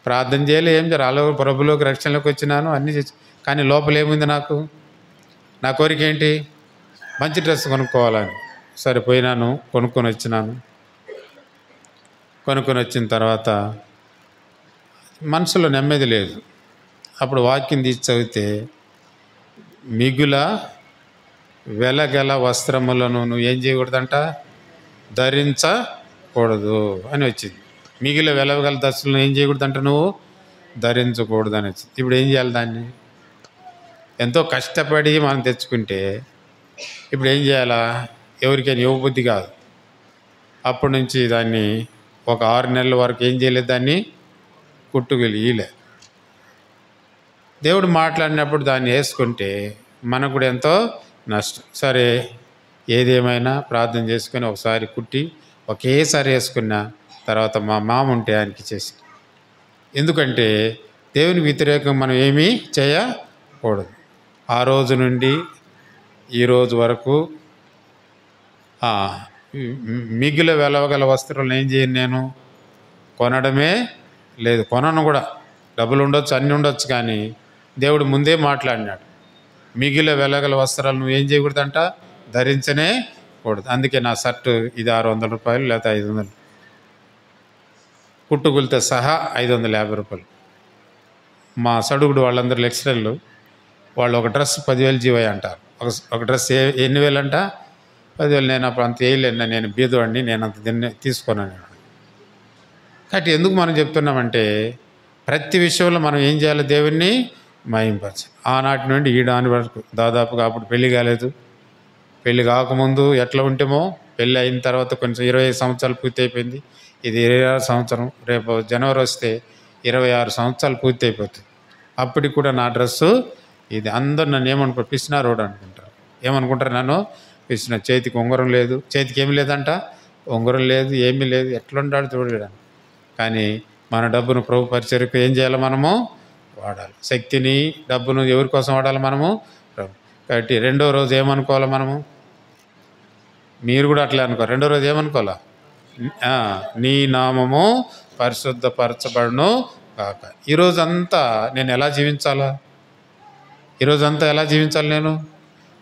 ప్రార్థన చేయాలి, ఏం చేయాలి, ప్రభులోకి రక్షణలోకి వచ్చినాను, అన్నీ చేసి. కానీ లోపల ఏముంది? నా కోరిక ఏంటి? మంచి డ్రెస్ కొనుక్కోవాలని. సరిపోయినాను, కొనుక్కొని వచ్చినాను. కొనుక్కొని వచ్చిన తర్వాత మనసులో నెమ్మది లేదు. అప్పుడు వాక్యం తీసి చదివితే, మిగుల వెలగల వస్త్రములను నువ్వు ఏం చేయకూడదంట? ధరించకూడదు అని వచ్చింది. మిగిలిన వెలగల దశలను ఏం చేయకూడదంట? నువ్వు ధరించకూడదు అని వచ్చింది. ఇప్పుడు ఏం చేయాలి? దాన్ని ఎంతో కష్టపడి మనం తెచ్చుకుంటే ఇప్పుడు ఏం చేయాలా? ఎవరికైనా ఇవ్వబుద్ధి కాదు. అప్పటి నుంచి దాన్ని ఒక 6 నెలల వరకు ఏం చేయలేదు, దాన్ని కుట్టుగలియలే. దేవుడు మాట్లాడినప్పుడు దాన్ని వేసుకుంటే మనకు కూడా ఎంతో నష్టం. సరే, ఏదేమైనా ప్రార్థన చేసుకొని ఒకసారి కుట్టి ఒకేసారి వేసుకున్న తర్వాత మా మామ ఉంటే ఆయనకి చేసి. ఎందుకంటే దేవునికి వ్యతిరేకం మనం ఏమీ చేయకూడదు. ఆ రోజు నుండి ఈ రోజు వరకు మిగిలిన వెలవగల వస్త్రాలను ఏం చేయను, నేను కొనడమే లేదు. కొనను కూడా. డబ్బులు ఉండొచ్చు, అన్నీ ఉండొచ్చు, కానీ దేవుడు ముందే మాట్లాడినాడు. మిగిలిన వెలగల వస్త్రాలు నువ్వు ఏం చేయకూడదంట? ధరించనే కూడదు. అందుకే నా షర్టు ఇది 600 రూపాయలు లేకపోతే 500, కుట్టుగులతో సహా 550 రూపాయలు. మా సడుగుడు వాళ్ళందరూ లెక్చరర్లు, వాళ్ళు ఒక డ్రెస్ 10,000 జీవో అంటారు. ఒక డ్రెస్ ఎన్ని వేలు అంట? 10,000. నేను అప్పుడు అంత వేయలేను, నేను బీదవాడిని, నేను అంత తీసుకున్నాను. కాబట్టి ఎందుకు మనం చెప్తున్నామంటే ప్రతి విషయంలో మనం ఏం చేయాలి? దేవుణ్ణి మహింపరచాలి. ఆనాటి నుండి ఈనాటి వరకు దాదాపుగా అప్పుడు పెళ్లి కాలేదు. పెళ్లి కాకముందు ఎట్లా ఉంటామో పెళ్ళి అయిన తర్వాత కొంచెం 25 సంవత్సరాలు పూర్తి అయిపోయింది. ఇది 26 సంవత్సరం. రేపు జనవరి వస్తే 26 సంవత్సరాలు పూర్తి అయిపోతుంది. అప్పటికి కూడా నా డ్రెస్సు ఇది. అందరు నన్ను ఏమనుకో పిసినా రోడ్ అనుకుంటారు. ఏమనుకుంటారు? నన్ను పిసిన. చేతికి ఉంగరం లేదు, చేతికి ఏమి లేదంట, ఉంగరం లేదు, ఏమీ లేదు, ఎట్లుంటాడు చూడడానికి. కానీ మన డబ్బును ప్రభు పరిచర్యకు ఏం చేయాలి? మనము వాడాలి. శక్తిని, డబ్బును ఎవరి కోసం వాడాలి? మనము ప్రభు. కాబట్టి రెండో రోజు ఏమనుకోవాలి మనము? మీరు కూడా అట్లా అనుకో. రెండో రోజు ఏమనుకోవాలా? నీ నామము పరిశుద్ధపరచబడును కాక. ఈరోజంతా నేను ఎలా జీవించాలా? ఈరోజంతా ఎలా జీవించాలి? నేను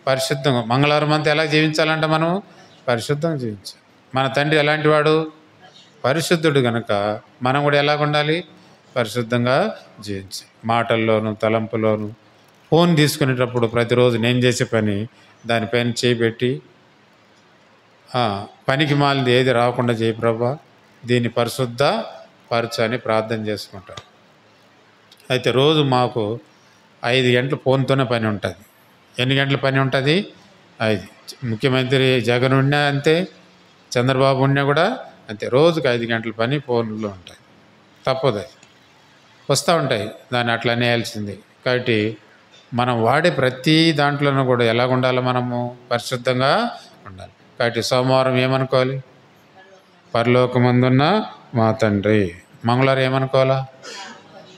పరిశుద్ధంగా. మంగళవారం అంతా ఎలా జీవించాలంటే మనం పరిశుద్ధంగా జీవించాలి. మన తండ్రి ఎలాంటి వాడు? పరిశుద్ధుడు కనుక మనం కూడా ఎలాగ ఉండాలి? పరిశుద్ధంగా జీవించాలి. మాటల్లోనూ తలంపులోనూ. ఫోన్ తీసుకునేటప్పుడు ప్రతిరోజు నేను చేసే పని దానిపైన చేపెట్టి పనికి మాలింది ఏది రాకుండా చేయి ప్రభా, దీన్ని పరిశుద్ధ పరచని ప్రార్థన చేసుకుంటాం. అయితే రోజు మాకు 5 గంటలు ఫోన్తోనే పని ఉంటుంది. ఎన్ని గంటల పని ఉంటుంది? 5. ముఖ్యమంత్రి జగన్ ఉన్నా అంతే, చంద్రబాబు ఉన్నా కూడా అంతే. రోజుకి 5 గంటల పని ఫోన్లో ఉంటాయి. తప్పదు, వస్తూ ఉంటాయి. దాన్ని అట్లా అనేయాల్సింది. కాబట్టి మనం వాడే ప్రతి దాంట్లోనూ కూడా ఎలాగ ఉండాలి? మనము పరిశుద్ధంగా ఉండాలి. కాబట్టి సోమవారం ఏమనుకోవాలి? పరలోకమందున్న మా తండ్రి. మంగళవారం ఏమనుకోవాలా?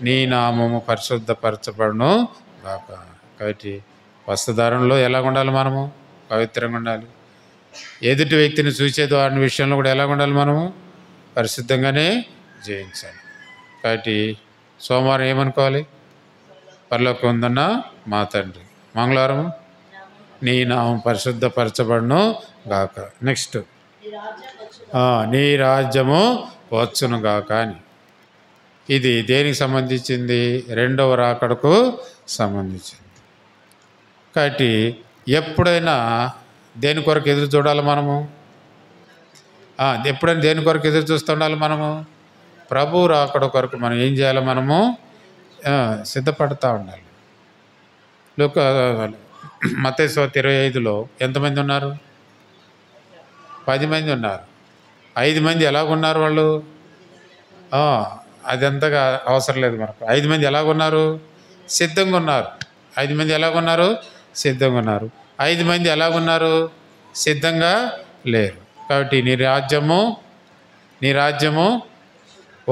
నీ నామము పరిశుద్ధపరచబడును గాక. కాబట్టి వస్త్రధారణలో ఎలాగ ఉండాలి? మనము పవిత్రంగా ఉండాలి. ఎదుటి వ్యక్తిని చూసేది వాడి విషయంలో కూడా ఎలాగ ఉండాలి? మనము పరిశుద్ధంగానే జీవించాలి. కాబట్టి సోమవారం ఏమనుకోవాలి? పరలోకమందున్న మా తండ్రి. మంగళవారం నీ నామం పరిశుద్ధపరచబడును గాక. నెక్స్ట్ నీ రాజ్యము వచ్చును గాక అని. ఇది దేనికి సంబంధించింది? రెండవ రాకడకు సంబంధించింది. కాబట్టి ఎప్పుడైనా దేని కొరకు ఎదురు చూడాలి మనము? ఎప్పుడైనా దేని కొరకు ఎదురు చూస్తూ ఉండాలి మనము? ప్రభు రాకడ కొరకు మనం ఏం చేయాలి? మనము సిద్ధపడుతూ ఉండాలి. మత్తయి సువార్త 25లో ఎంతమంది ఉన్నారు? 10 మంది ఉన్నారు. 5 మంది ఎలాగున్నారు? వాళ్ళు అది అంతగా అవసరం లేదు మనకు. 5 మంది ఎలాగున్నారు? సిద్ధంగా ఉన్నారు. 5 మంది ఎలాగున్నారు? సిద్ధంగా ఉన్నారు. 5 మంది ఎలాగున్నారు? సిద్ధంగా లేరు. కాబట్టి నీ రాజ్యము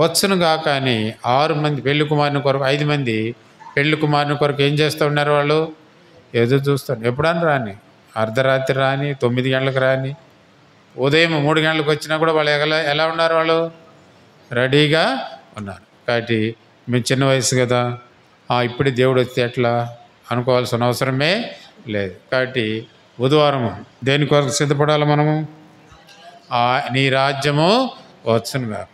వచ్చును గాక అని 6 మంది పెళ్లి కుమారుని కొరకు, 5 మంది పెళ్లి కుమారుని కొరకు ఏం చేస్తూ ఉన్నారు? వాళ్ళు ఎదురు చూస్తారు. ఎప్పుడని రాని, అర్ధరాత్రి రాని, 9 గంటలకు రాని, ఉదయం 3 గంటలకు వచ్చినా కూడా వాళ్ళు ఎలా ఉన్నారు? వాళ్ళు రెడీగా ఉన్నారు. కాబట్టి మేము చిన్న వయసు కదా, ఇప్పుడే దేవుడు వస్తే ఎట్లా అనుకోవాల్సిన అవసరమే లేదు. కాబట్టి బుధవారం దేని కొరకు సిద్ధపడాలి మనము? నీ రాజ్యము వచ్చును కాక.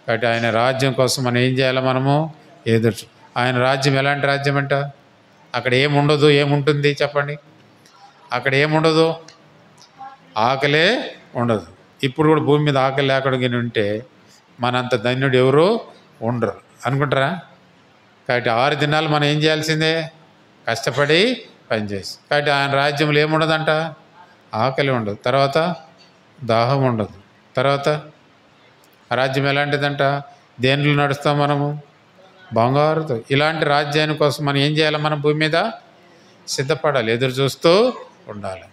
కాబట్టి ఆయన రాజ్యం కోసం మనం ఏం చేయాలి? మనము ఎదురు. ఆయన రాజ్యం ఎలాంటి రాజ్యం అంట? అక్కడ ఏముండదు. ఏముంటుంది చెప్పండి? అక్కడ ఏముండదు? ఆకలే ఉండదు. ఇప్పుడు కూడా భూమి మీద ఆకలి లేకుండా ఉంటే మనంత ధన్యుడు ఎవరు ఉండరు అనుకుంటారా? కాబట్టి 6 దినాలు మనం ఏం చేయాల్సిందే? కష్టపడి పనిచేసి. కాబట్టి ఆయన రాజ్యంలో ఏముండదంట? ఆకలి ఉండదు. తర్వాత దాహం ఉండదు. తర్వాత రాజ్యం ఎలాంటిదంట? దేనిలో నడుస్తాం మనము? బంగారుతో. ఇలాంటి రాజ్యాన్ని కోసం మనం ఏం చేయాలి? మనం భూమి మీద సిద్ధపడాలి, ఎదురు చూస్తూ ఉండాలి.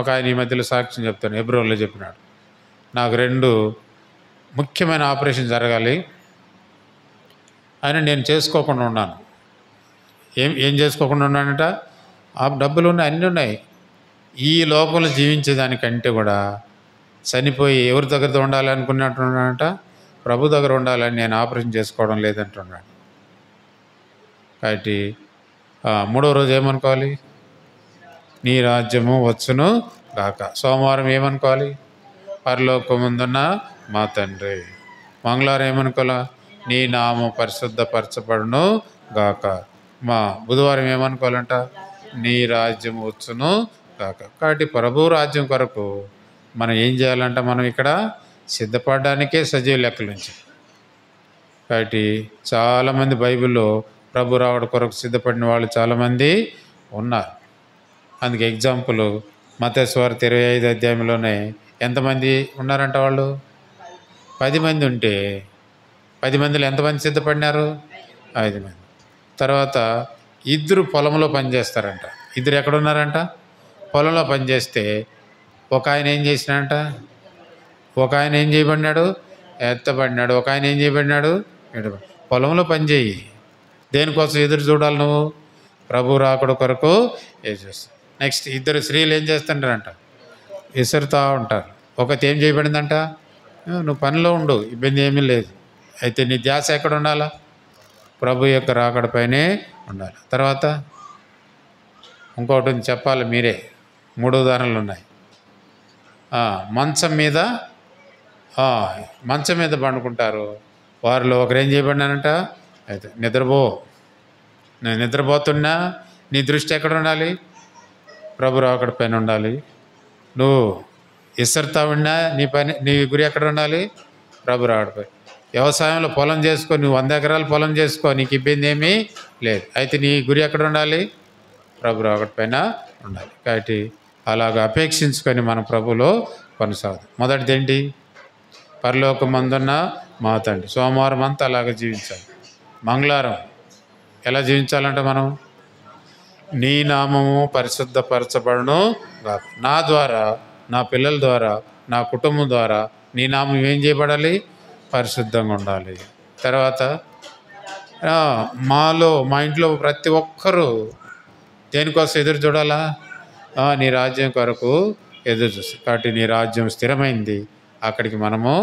ఒక ఆయన ఈ మధ్యలో సాక్ష్యం చెప్తాను, హెబ్రోన్లో చెప్పినాడు. నాకు 2 ముఖ్యమైన ఆపరేషన్ జరగాలి, ఆయన నేను చేసుకోకుండా ఉన్నాను. ఏం చేసుకోకుండా ఉన్నానంట? డబ్బులు ఉన్నాయి, అన్నీ ఉన్నాయి. ఈ లోకంలో జీవించేదానికంటే కూడా చనిపోయి ఎవరి దగ్గరతో ఉండాలి అనుకున్నట్టున్నానంట? ప్రభు దగ్గర ఉండాలని నేను ఆపరేషన్ చేసుకోవడం లేదంటున్నాడు. కాబట్టి 3వ రోజు ఏమనుకోవాలి? నీ రాజ్యము వచ్చును గాక. సోమవారం ఏమనుకోవాలి? పరలోకముందున్న మా తండ్రి. మంగళవారం ఏమనుకోవాలా? నీ నామం పరిశుద్ధపరచబడును గాక. మా బుధవారం ఏమనుకోవాలంట? నీ రాజ్యం వచ్చును గాక. కాబట్టి ప్రభు రాజ్యం కొరకు మనం ఏం చేయాలంట? మనం ఇక్కడ సిద్ధపడడానికే సజీవ లెక్కల నుంచి. కాబట్టి చాలామంది బైబిల్లో ప్రభు రావడం కొరకు సిద్ధపడిన వాళ్ళు చాలామంది ఉన్నారు. అందుకే ఎగ్జాంపుల్ మత్తయి సువార్త 25 అధ్యాయంలోనే ఎంతమంది ఉన్నారంట? వాళ్ళు 10 మంది ఉంటే 10 మందిలో ఎంతమంది సిద్ధపడినారు? 5 మంది. తర్వాత 2 పొలంలో పనిచేస్తారంట. 2 ఎక్కడున్నారంట? పొలంలో పనిచేస్తే ఒక ఆయన ఏం చేసినాడంట? ఒక ఆయన ఏం చేయబడినాడు? ఎత్తబడినాడు. ఒక ఆయన ఏం చేయబడినాడు? పొలంలో పని చేయి. దేనికోసం ఎదురు చూడాలి నువ్వు? ప్రభు రాకడ కొరకు చేస్తావు. నెక్స్ట్ 2 స్త్రీలు ఏం చేస్తుంటారంట? విసురుతూ ఉంటారు. ఒకటి ఏం చేయబడిందంట? నువ్వు పనిలో ఉండు, ఇబ్బంది ఏమీ లేదు. అయితే నీ ధ్యాస ఎక్కడ ఉండాలా? ప్రభు యొక్క రాకడపైనే ఉండాలి. తర్వాత ఇంకోటి చెప్పాలి మీరే. 3 ఉదాహరణలు ఉన్నాయి. మంచం మీద పండుకుంటారు. వారిలో ఒకరు ఏం చేయబడినారంట? అయితే నేను నిద్రపోతున్నా నీ దృష్టి ఎక్కడ ఉండాలి? ప్రభు రాకడ పైన ఉండాలి. నువ్వు ఇసరుతా ఉన్నా నీ గురి ఎక్కడ ఉండాలి? ప్రభు రాకడపై. వ్యవసాయంలో పొలం చేసుకో, నువ్వు 100 ఎకరాలు పొలం చేసుకో, నీకు ఇబ్బంది ఏమీ లేదు. అయితే నీ గురి ఎక్కడ ఉండాలి? ప్రభు రాకడ పైన ఉండాలి. కాబట్టి అలాగ అపేక్షించుకొని మన ప్రభులో కొనసాగుతాం. మొదటిది ఏంటి? పరలోకమందున్న మా తండ్రి. సోమవారం అంతా అలాగ జీవించాలి. మంగళవారం ఎలా జీవించాలంటే మనం నీ నామము పరిశుద్ధపరచబడును గాక. నా ద్వారా, నా పిల్లల ద్వారా, నా కుటుంబం ద్వారా నీ నామం ఏం చేయబడాలి? పరిశుద్ధంగా ఉండాలి. తర్వాత మా ఇంట్లో ప్రతి ఒక్కరూ దేనికోసం ఎదురు చూడాలా? నీ రాజ్యం కొరకు ఎదురు చూస్తాం. కాబట్టి నీ రాజ్యం స్థిరమైంది, అక్కడికి మనము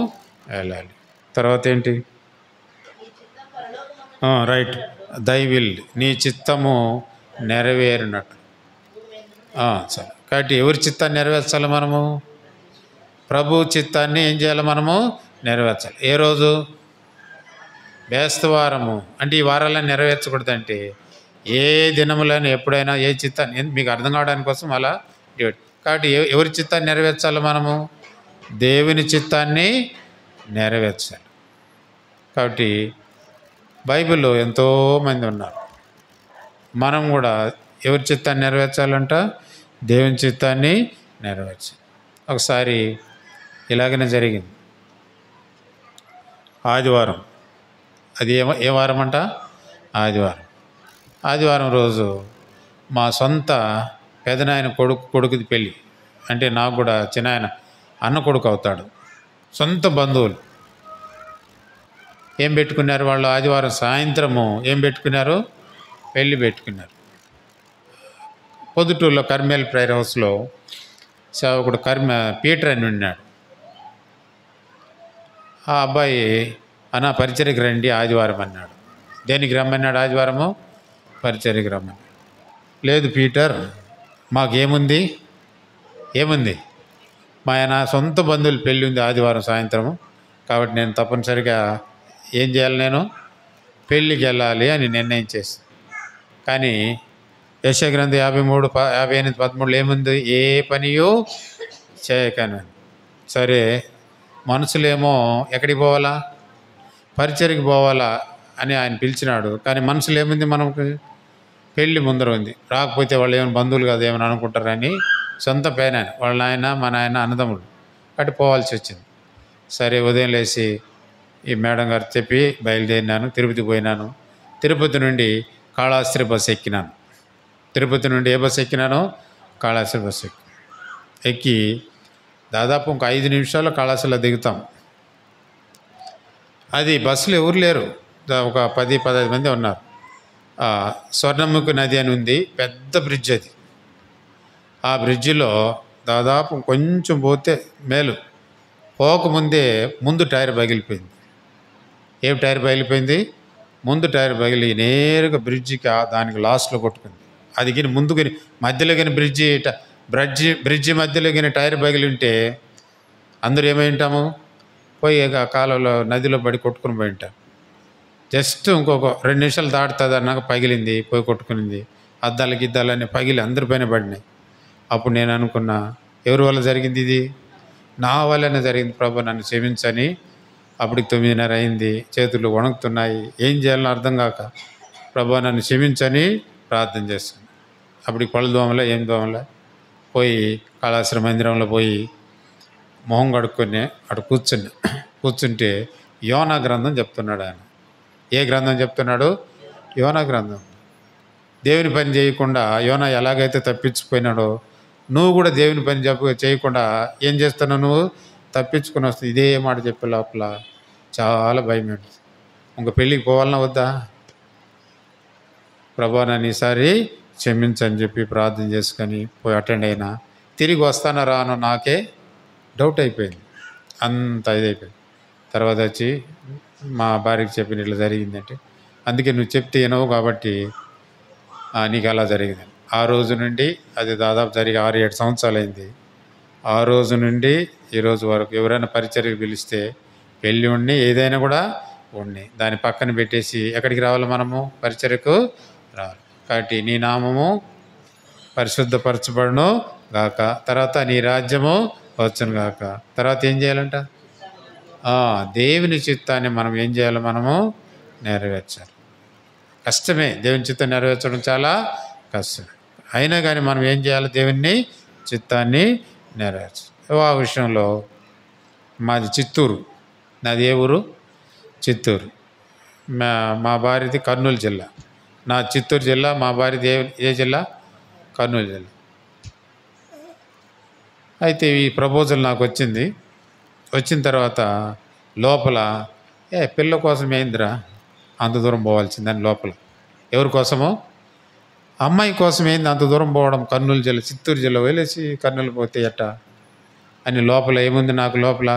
వెళ్ళాలి. తర్వాత ఏంటి? రైట్, దై విల్, నీ చిత్తము నెరవేరినట్టు. సరే, కాబట్టి ఎవరి చిత్తాన్ని నెరవేర్చాలి? మనము ప్రభు చిత్తాన్ని ఏం చేయాలి? మనము నెరవేర్చాలి. ఏ రోజు? బేస్తవారము. అంటే ఈ వారాలను నెరవేర్చకూడదంటే ఏ దినములైనా ఎప్పుడైనా ఏ చిత్తాన్ని, మీకు అర్థం కావడానికి కోసం అలా డివైడ్. కాబట్టి ఎవరి చిత్తాన్ని నెరవేర్చాలి? మనము దేవుని చిత్తాన్ని నెరవేర్చాలి. కాబట్టి బైబిల్లో ఎంతోమంది ఉన్నారు. మనం కూడా ఎవరి చిత్తాన్ని నెరవేర్చాలంట? దేవుని చిత్తాన్ని నెరవేర్చాలి. ఒకసారి ఇలాగనే జరిగింది. ఆదివారం, అది ఏ వారం అంట? ఆదివారం రోజు మా సొంత పెదనాయన కొడుకుది పెళ్ళి. అంటే నాకు కూడా చిన్నాయన అన్న కొడుకు అవుతాడు. సొంత బంధువులు ఏం పెట్టుకున్నారు? వాళ్ళు ఆదివారం సాయంత్రము ఏం పెట్టుకున్నారు? పెళ్ళి పెట్టుకున్నారు. పొద్దుటూరులో కర్మేల్ ప్రేయర్ హౌస్లో సేవకుడు పీటర్ అని ఉన్నాడు. ఆ అబ్బాయి అన్న పరిచర్యకి రండి ఆదివారం అన్నాడు. దేనికి రమ్మన్నాడు? ఆదివారము పరిచర్యకి రమ్మన్నాడు. లేదు పీటర్, మాకేముంది? మా ఆయన సొంత బంధువులు పెళ్ళి ఉంది ఆదివారం సాయంత్రము, కాబట్టి నేను తప్పనిసరిగా ఏం చేయాలి? నేను పెళ్ళికి వెళ్ళాలి అని నిర్ణయం చేస్తాను. కానీ యెషయా గ్రంథం 53:58-13 ఏముంది? ఏ పనియో చేయకను. సరే, మనసులేమో ఎక్కడికి పోవాలా? పరిచర్యకి పోవాలా అని ఆయన పిలిచినాడు. కానీ మనసులో ఏముంది? మనకు పెళ్ళి ముందర ఉంది. రాకపోతే వాళ్ళు ఏమైనా బంధువులు కాదు ఏమైనా అనుకుంటారని సొంత పేన వాళ్ళ నాయన మా నాయన అన్నదమ్ములు అటు పోవాల్సి వచ్చింది. సరే, ఉదయం లేచి ఈ మేడం గారు చెప్పి బయలుదేరినాను. తిరుపతి పోయినాను. తిరుపతి నుండి కాళహస్తి బస్సు ఎక్కినాను. తిరుపతి నుండి ఏ బస్సు ఎక్కినాను? కాళహస్తి బస్సు ఎక్కి దాదాపు ఇంక 5 నిమిషాల్లో కాళహస్తిలో దిగుతాం. అది బస్సులు ఎవరు లేరు, ఒక 10-15 మంది ఉన్నారు. స్వర్ణముఖి నది అని ఉంది, పెద్ద బ్రిడ్జ్ అది. ఆ బ్రిడ్జిలో దాదాపు కొంచెం పోతే మేలు, పోకముందే ముందు టైర్ పగిలిపోయింది. ఏం టైర్ పగిలిపోయింది? ముందు టైర్ పగిలి నేరుగా బ్రిడ్జికి దానికి లాస్ట్లో కొట్టుకుంది. అది కానీ ముందు కానీ మధ్యలో కానీ బ్రిడ్జి బ్రిడ్జి మధ్యలో గిన టైర్ పగిలి ఉంటే అందరూ ఏమై ఉంటాము, పోయి ఆ కాలంలో నదిలో పడి కొట్టుకుని పోయి ఉంటాం. జస్ట్ ఇంకొక 2 నిమిషాలు దాటుతుంది అన్నాక పగిలింది, పోయి కొట్టుకునింది. అద్దాలు గిద్దాలన్నీ పగిలి అందరిపైన పడినాయి. అప్పుడు నేను అనుకున్నా, ఎవరి వల్ల జరిగింది ఇది? నా వల్లనే జరిగింది ప్రభు, నన్ను క్షమించని. అప్పటికి 9:30 అయింది, చేతులు వణుకుతున్నాయి, ఏం చేయాలని అర్థం కాక ప్రభు నన్ను క్షమించని ప్రార్థన చేస్తాను. అప్పటికి పళ్ళు దోమలే ఏం దోమలే పోయి కళాశ్రమ మందిరంలో పోయి మొహం కడుక్కొని అటు కూర్చుంటే యోనా గ్రంథం చెప్తున్నాడు ఆయన. ఏ గ్రంథం చెప్తున్నాడు? యోనా గ్రంథం. దేవుని పని చేయకుండా యోనా ఎలాగైతే తప్పించిపోయినాడో, నువ్వు కూడా దేవుని పని చేయకుండా ఏం చేస్తున్నావు? నువ్వు తప్పించుకొని వస్తుంది. ఇదే మాట చెప్పే లోపల చాలా భయం ఏంటి, ఇంక పెళ్ళికి పోవాలన్నా వద్దా? ప్రభా నన్ను ఈసారి క్షమించని చెప్పి ప్రార్థన చేసుకొని పోయి అటెండ్ అయినా, తిరిగి వస్తానా రాను నాకే డౌట్ అయిపోయింది. అంత ఇదైపోయింది. తర్వాత వచ్చి మా భార్యకి చెప్పిన ఇట్లా జరిగిందంటే, అందుకే నువ్వు చెప్తే వినవు కాబట్టి నీకు అలా జరిగింది. ఆ రోజు నుండి అది దాదాపు జరిగి 6-7 సంవత్సరాలు అయింది. ఆ రోజు నుండి ఈ రోజు వరకు ఎవరైనా పరిచర్యకు పిలిస్తే వెళ్ళి ఉండి ఏదైనా కూడా ఉండి దాన్ని పక్కన పెట్టేసి ఎక్కడికి రావాలి? మనము పరిచర్యకు రావాలి. కాబట్టి నీ నామము పరిశుద్ధపరచబడును గాక, తర్వాత నీ రాజ్యము వచ్చును గాక. తర్వాత ఏం చేయాలంట? దేవుని చిత్తాన్ని మనం ఏం చేయాలి? మనము నెరవేర్చాలి. కష్టమే, దేవుని చిత్తాన్ని నెరవేర్చడం చాలా కష్టమే. అయినా కానీ మనం ఏం చేయాలి? దేవుని చిత్తాన్ని నెరవేర్చాలి. ఆ విషయంలో మాది చిత్తూరు. నాది ఏ ఊరు? చిత్తూరు. మా భార్యది కర్నూలు జిల్లా. నా చిత్తూరు జిల్లా, మా భార్యది ఏ జిల్లా? కర్నూలు జిల్లా. అయితే ఈ ప్రపోజల్ నాకు వచ్చింది. వచ్చిన తర్వాత లోపల పిల్ల కోసం ఏందిరా అంత దూరం పోవాల్సిందని లోపల. ఎవరి కోసమో? అమ్మాయి కోసం ఏంది అంత దూరం పోవడం? కర్నూలు జిల్లా, చిత్తూరు జిల్లా వెళ్ళేసి కర్నూలు పోతే ఎట్టా అని లోపల ఏముంది, నాకు లోపల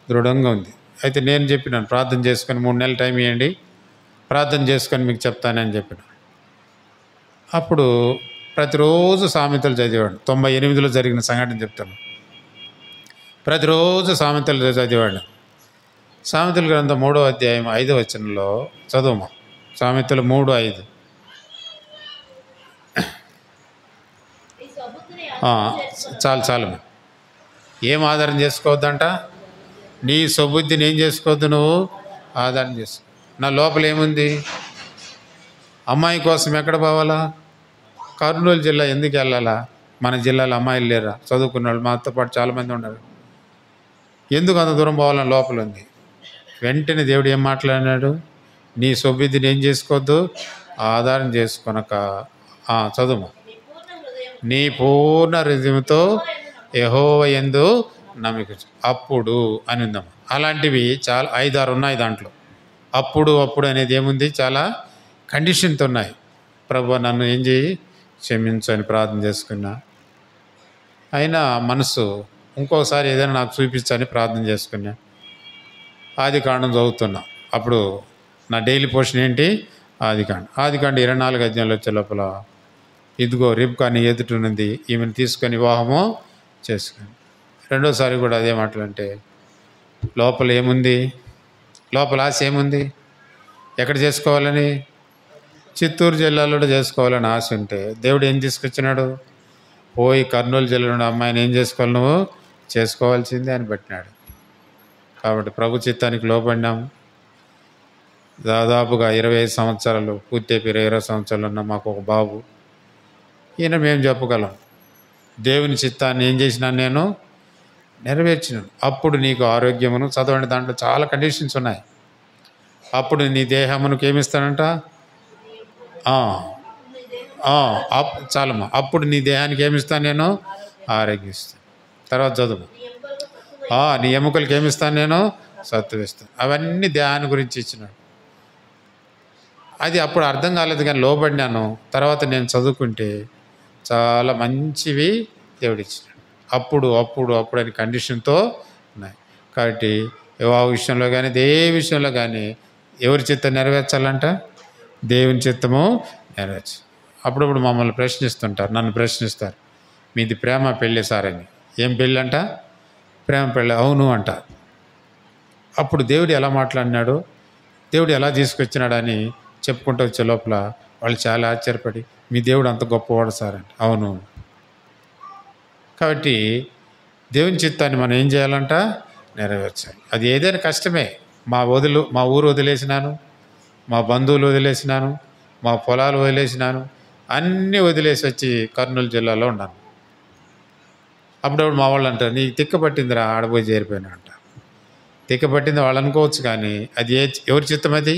దృఢంగా ఉంది. అయితే నేను చెప్పినాను, ప్రార్థన చేసుకొని 3 నెలలు టైం ఇవ్వండి, ప్రార్థన చేసుకొని మీకు చెప్తానని చెప్పిన. అప్పుడు ప్రతిరోజు సామెతలు చదివాడు. 98లో జరిగిన సంఘటన చెప్తాను. ప్రతిరోజు సామెతలు చదివాడు. సామెతల గ్రంథం 3వ అధ్యాయం 5వ వచనంలో చదువు. సామెతలు 3:5. చాలు. ఏం ఆధారం చేసుకోవద్దంట? నీ స్వబుద్ధిని ఏం చేసుకోవద్దు, నువ్వు ఆధారం చేసుకో. నా లోపల ఏముంది? అమ్మాయి కోసం ఎక్కడ పోవాలా? కర్నూలు జిల్లా ఎందుకు వెళ్ళాలా? మన జిల్లాలో అమ్మాయిలు లేరా? చదువుకున్న వాళ్ళు మాతో పాటు చాలామంది ఉన్నారు. ఎందుకు అంత దూరం పోవాలని లోపల ఉంది. వెంటనే దేవుడు ఏం మాట్లాడినాడు? నీ స్వబుద్ధిని ఏం చేసుకోవద్దు, ఆధారం చేసుకొనక చదువు. నీ పూర్ణ హృదయంతో యెహోవా యందు నమ్మిక అప్పుడు అని ఉందాం. అలాంటివి చాలా 5-6 ఉన్నాయి దాంట్లో. అప్పుడు అనేది ఏముంది? చాలా కండిషన్తో ఉన్నాయి. ప్రభు నన్ను ఏం చేయి, క్షమించు అని ప్రార్థన చేసుకున్నా. అయినా మనసు ఇంకోసారి ఏదైనా నాకు చూపించని ప్రార్థన చేసుకున్నా. ఆదికాండం చదువుతున్నా. అప్పుడు నా డైలీ పోషన్ ఏంటి? ఆదికాండం 24 అధ్యాయంలో వచ్చే లోపల, ఇదిగో రిబ్కా నీ ఎదుటినుంది, ఈమెను తీసుకొని వివాహము చేసుకుని. రెండోసారి కూడా అదే మాటలంటే లోపల ఏముంది? లోపల ఆశ ఏముంది? ఎక్కడ చేసుకోవాలని? చిత్తూరు జిల్లాలో చేసుకోవాలని ఆశ ఉంటే దేవుడు ఏం తీసుకొచ్చినాడు? పోయి కర్నూలు జిల్లాలో అమ్మాయిని ఏం చేసుకోవాలి? నువ్వు చేసుకోవాల్సిందే అని పెట్టినాడు. కాబట్టి ప్రభు చిత్తానికి లోపడినాం. దాదాపుగా 25 సంవత్సరాలు పూర్తి 20 సంవత్సరాలు ఉన్న మాకు ఒక బాబు. ఈయన మేము చెప్పగలం, దేవుని చిత్తాన్ని ఏం చేసినాను? నేను నెరవేర్చినాను. అప్పుడు నీకు ఆరోగ్యమును, చదవండి దాంట్లో చాలా కండిషన్స్ ఉన్నాయి. అప్పుడు నీ దేహమునకు ఏమిస్తానంట? చాలమ్మా. అప్పుడు నీ దేహానికి ఏమిస్తాను? నేను ఆరోగ్యం ఇస్తాను. తర్వాత చదువు. నీ ఎముకలకి ఏమిస్తాను? నేను సత్తువిస్తాను. అవన్నీ దేహాన్ని గురించి ఇచ్చినాడు. అది అప్పుడు అర్థం కాలేదు, కానీ లోబడినాను. తర్వాత నేను చదువుకుంటే చాలా మంచివి దేవుడిచ్చినాడు. అప్పుడు అని కండిషన్తో ఉన్నాయి. కాబట్టి వివాహ విషయంలో కానీ ఏ విషయంలో కానీ ఎవరి చిత్తం నెరవేర్చాలంట? దేవుని చిత్తము నెరవేర్చు. అప్పుడప్పుడు మమ్మల్ని ప్రశ్నిస్తుంటారు, నన్ను ప్రశ్నిస్తారు, మీది ప్రేమ పెళ్ళి సార్ అని. ఏం పెళ్ళి అంట? ప్రేమ పెళ్ళి. అవును అంట. అప్పుడు దేవుడు ఎలా మాట్లాడినాడు, దేవుడు ఎలా తీసుకొచ్చినాడని చెప్పుకుంటూ వచ్చే లోపల వాళ్ళు చాలా ఆశ్చర్యపడి, మీ దేవుడు అంత గొప్పవాడు సార్ అంటే. అవును. కాబట్టి దేవుని చిత్తాన్ని మనం ఏం చేయాలంట? నెరవేర్చాలి. అది ఏదైనా కష్టమే. మా ఊరు వదిలేసినాను, మా బంధువులు వదిలేసినాను, మా పొలాలు వదిలేసినాను, అన్నీ వదిలేసి వచ్చి కర్నూలు జిల్లాలో ఉన్నాను. అప్పుడప్పుడు మా వాళ్ళు అంటారు, నీకు తిక్క పట్టిందిరా ఆడపోయి చేరిపోయినా అంట. తిక్క పట్టింది వాళ్ళు అనుకోవచ్చు, కానీ అది ఎవరి చిత్తం? అది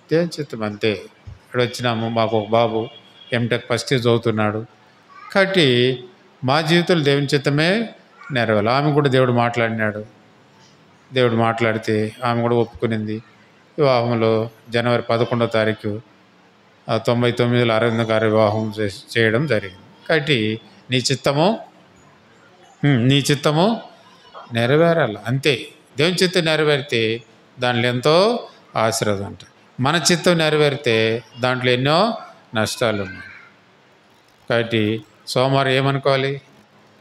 దేవుని చిత్తం. అంతే. ఇక్కడ వచ్చినాము, మాకు ఒక బాబు ఎంటెక్ ఫస్ట్ ఇయర్ చదువుతున్నాడు. కాబట్టి మా జీవితంలో దేవుని చిత్తమే నెరవేరాలి. ఆమె కూడా దేవుడు మాట్లాడినాడు. దేవుడు మాట్లాడితే ఆమె కూడా ఒప్పుకునింది. వివాహంలో జనవరి 11వ తారీఖు 99లో అరవింద్ గారి వివాహం చేయడం జరిగింది. కాబట్టి నీ చిత్తము నెరవేరాలి. అంతే. దేవుని చిత్తం నెరవేరితే దాంట్లో ఎంతో ఆశీర్వాదం ఉంటుంది. మన చిత్తం నెరవేరితే దాంట్లో ఎన్నో నష్టాలు ఉన్నాయి. కాబట్టి సోమవారం ఏమనుకోవాలి?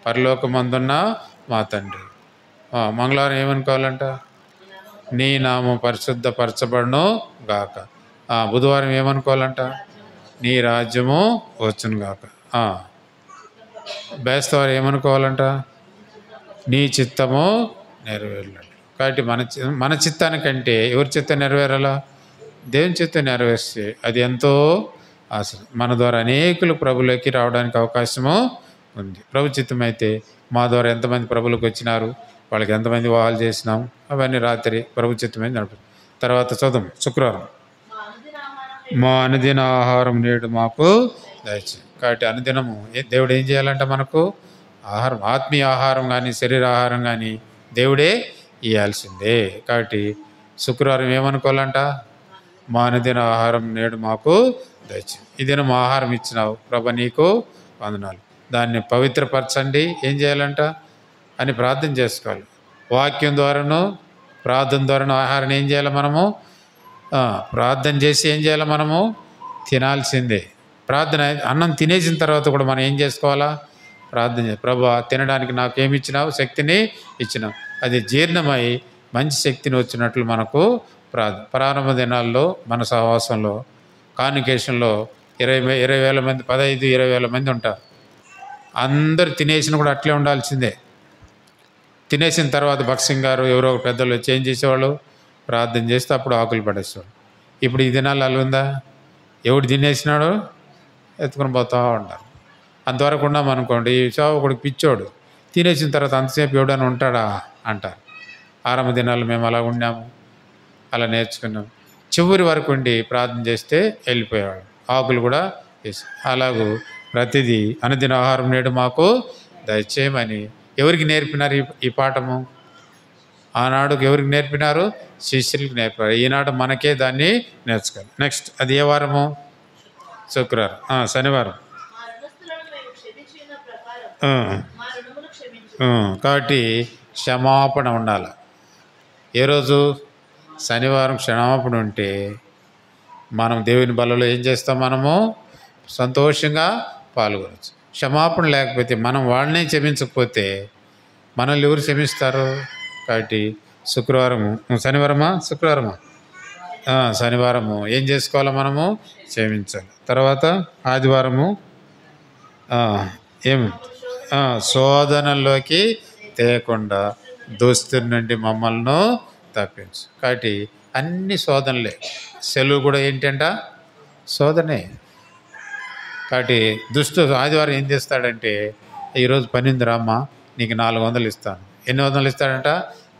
పరలోకమందున్న మా తండ్రి. మంగళవారం ఏమనుకోవాలంట? నీ నామం పరిశుద్ధపరచబడును గాక. బుధవారం ఏమనుకోవాలంట? నీ రాజ్యము వచ్చును గాక. బేస్తవారం ఏమనుకోవాలంట? నీ చిత్తము నెరవేరాలి. కాబట్టి మన చిత్తానికంటే ఎవరి చిత్తం నెరవేరాలా? దేవుని చిత్తం నెరవేర్స్తే అది ఎంతో ఆశ. మన ద్వారా అనేకులు ప్రభులోకి రావడానికి అవకాశము ఉంది. ప్రభు చిత్తం అయితే మా ద్వారా ఎంతమంది ప్రభులకు వచ్చినారు, వాళ్ళకి ఎంతమంది వివాహాలు చేసినాం, అవన్నీ రాత్రి ప్రభు చిత్తమైంది నడుపు. తర్వాత చదువు. శుక్రవారం, మా అనుదిన ఆహారం నేడు మాకు దయచేయి. కాబట్టి అనుదినము దేవుడు ఏం చేయాలంట? మనకు ఆహారం, ఆత్మీయ ఆహారం కానీ శరీర ఆహారం కానీ దేవుడే ఇవ్వాల్సిందే. కాబట్టి శుక్రవారం ఏమనుకోవాలంట? మా అనుదిన ఆహారం నేడు మాకు దయచేయి. ఈ దినం ఆహారం ఇచ్చినావు ప్రభు, నీకు వందనాలు. దాన్ని పవిత్రపరచండి. ఏం చేయాలంట అని ప్రార్థన చేసుకోవాలి. వాక్యం ద్వారాను ప్రార్థన ద్వారాను ఆహారాన్ని ఏం చేయాలి? మనము ప్రార్థన చేసి ఏం చేయాలి? మనము తినాల్సిందే. ప్రార్థన అన్నం తినేసిన తర్వాత కూడా మనం ఏం చేసుకోవాలా? ప్రార్థన చేయాలి. ప్రభువా, తినడానికి నాకు ఏమి ఇచ్చినావు? శక్తిని ఇచ్చినావు. అది జీర్ణమై మంచి శక్తిని వచ్చినట్లు మనకు ప్రారంభ దినాల్లో మన సహవాసంలో కాన్వికేషన్లో 20,000 మంది 15,000-20,000 మంది ఉంటారు. అందరు తినేసిన కూడా అట్లే ఉండాల్సిందే. తినేసిన తర్వాత భక్సింగ్ గారు ఎవరో పెద్దలు చేంజ్ చేసేవాళ్ళు, ప్రార్థన చేస్తే అప్పుడు ఆకులు పడేసేవాళ్ళు. ఇప్పుడు ఈ దినాలు అలా ఉందా? ఎవడు తినేసినాడో ఎత్తుకొని పోతూ ఉంటారు. అంతవరకు ఉన్నాం అనుకోండి, ఈ సేవకుడికి పిచ్చోడు తినేసిన తర్వాత అంతసేపు ఎవడని ఉంటాడా అంటారు. ఆరంభ దినాలు మేము అలా ఉన్నాము, అలా నేర్చుకున్నాం. చివరి వరకు ఉండి ప్రార్థన చేస్తే వెళ్ళిపోయేవాడు. ఆకులు కూడా వేసి అలాగూ ప్రతిదీ అనుదిన ఆహారం నేడు మాకు దయచేయమని ఎవరికి నేర్పినారు ఈ పాఠము? ఆనాడు ఎవరికి నేర్పినారు? శిష్యులకు నేర్పారు. ఈనాడు మనకే దాన్ని నేర్చుకోవాలి. నెక్స్ట్, అది ఏ వారము? శుక్రవారం. శనివారం. కాబట్టి క్షమాపణ ఉండాలి. ఏ రోజు? శనివారం క్షమాపణ ఉంటే మనం దేవుని బలలో ఏం చేస్తాం? మనము సంతోషంగా పాల్గొనవచ్చు. క్షమాపణ లేకపోతే, మనం వాళ్ళనే క్షమించకపోతే మనల్ని ఎవరు క్షమిస్తారు? కాబట్టి శుక్రవారమా శనివారము ఏం చేసుకోవాలి? మనము క్షమించాలి. తర్వాత ఆదివారము శోధనలోకి తేకుండా దుస్తుల నుండి మమ్మల్ని తప్పించు. కాబట్టి అన్ని శోధనలే. సెలవు కూడా ఏంటంట? శోధనే. కాబట్టి ఆదివారం ఏం చేస్తాడంటే, ఈరోజు పని ఉంది రామ్మ, నీకు 400 ఇస్తాను. ఎన్ని వందలు ఇస్తాడంట?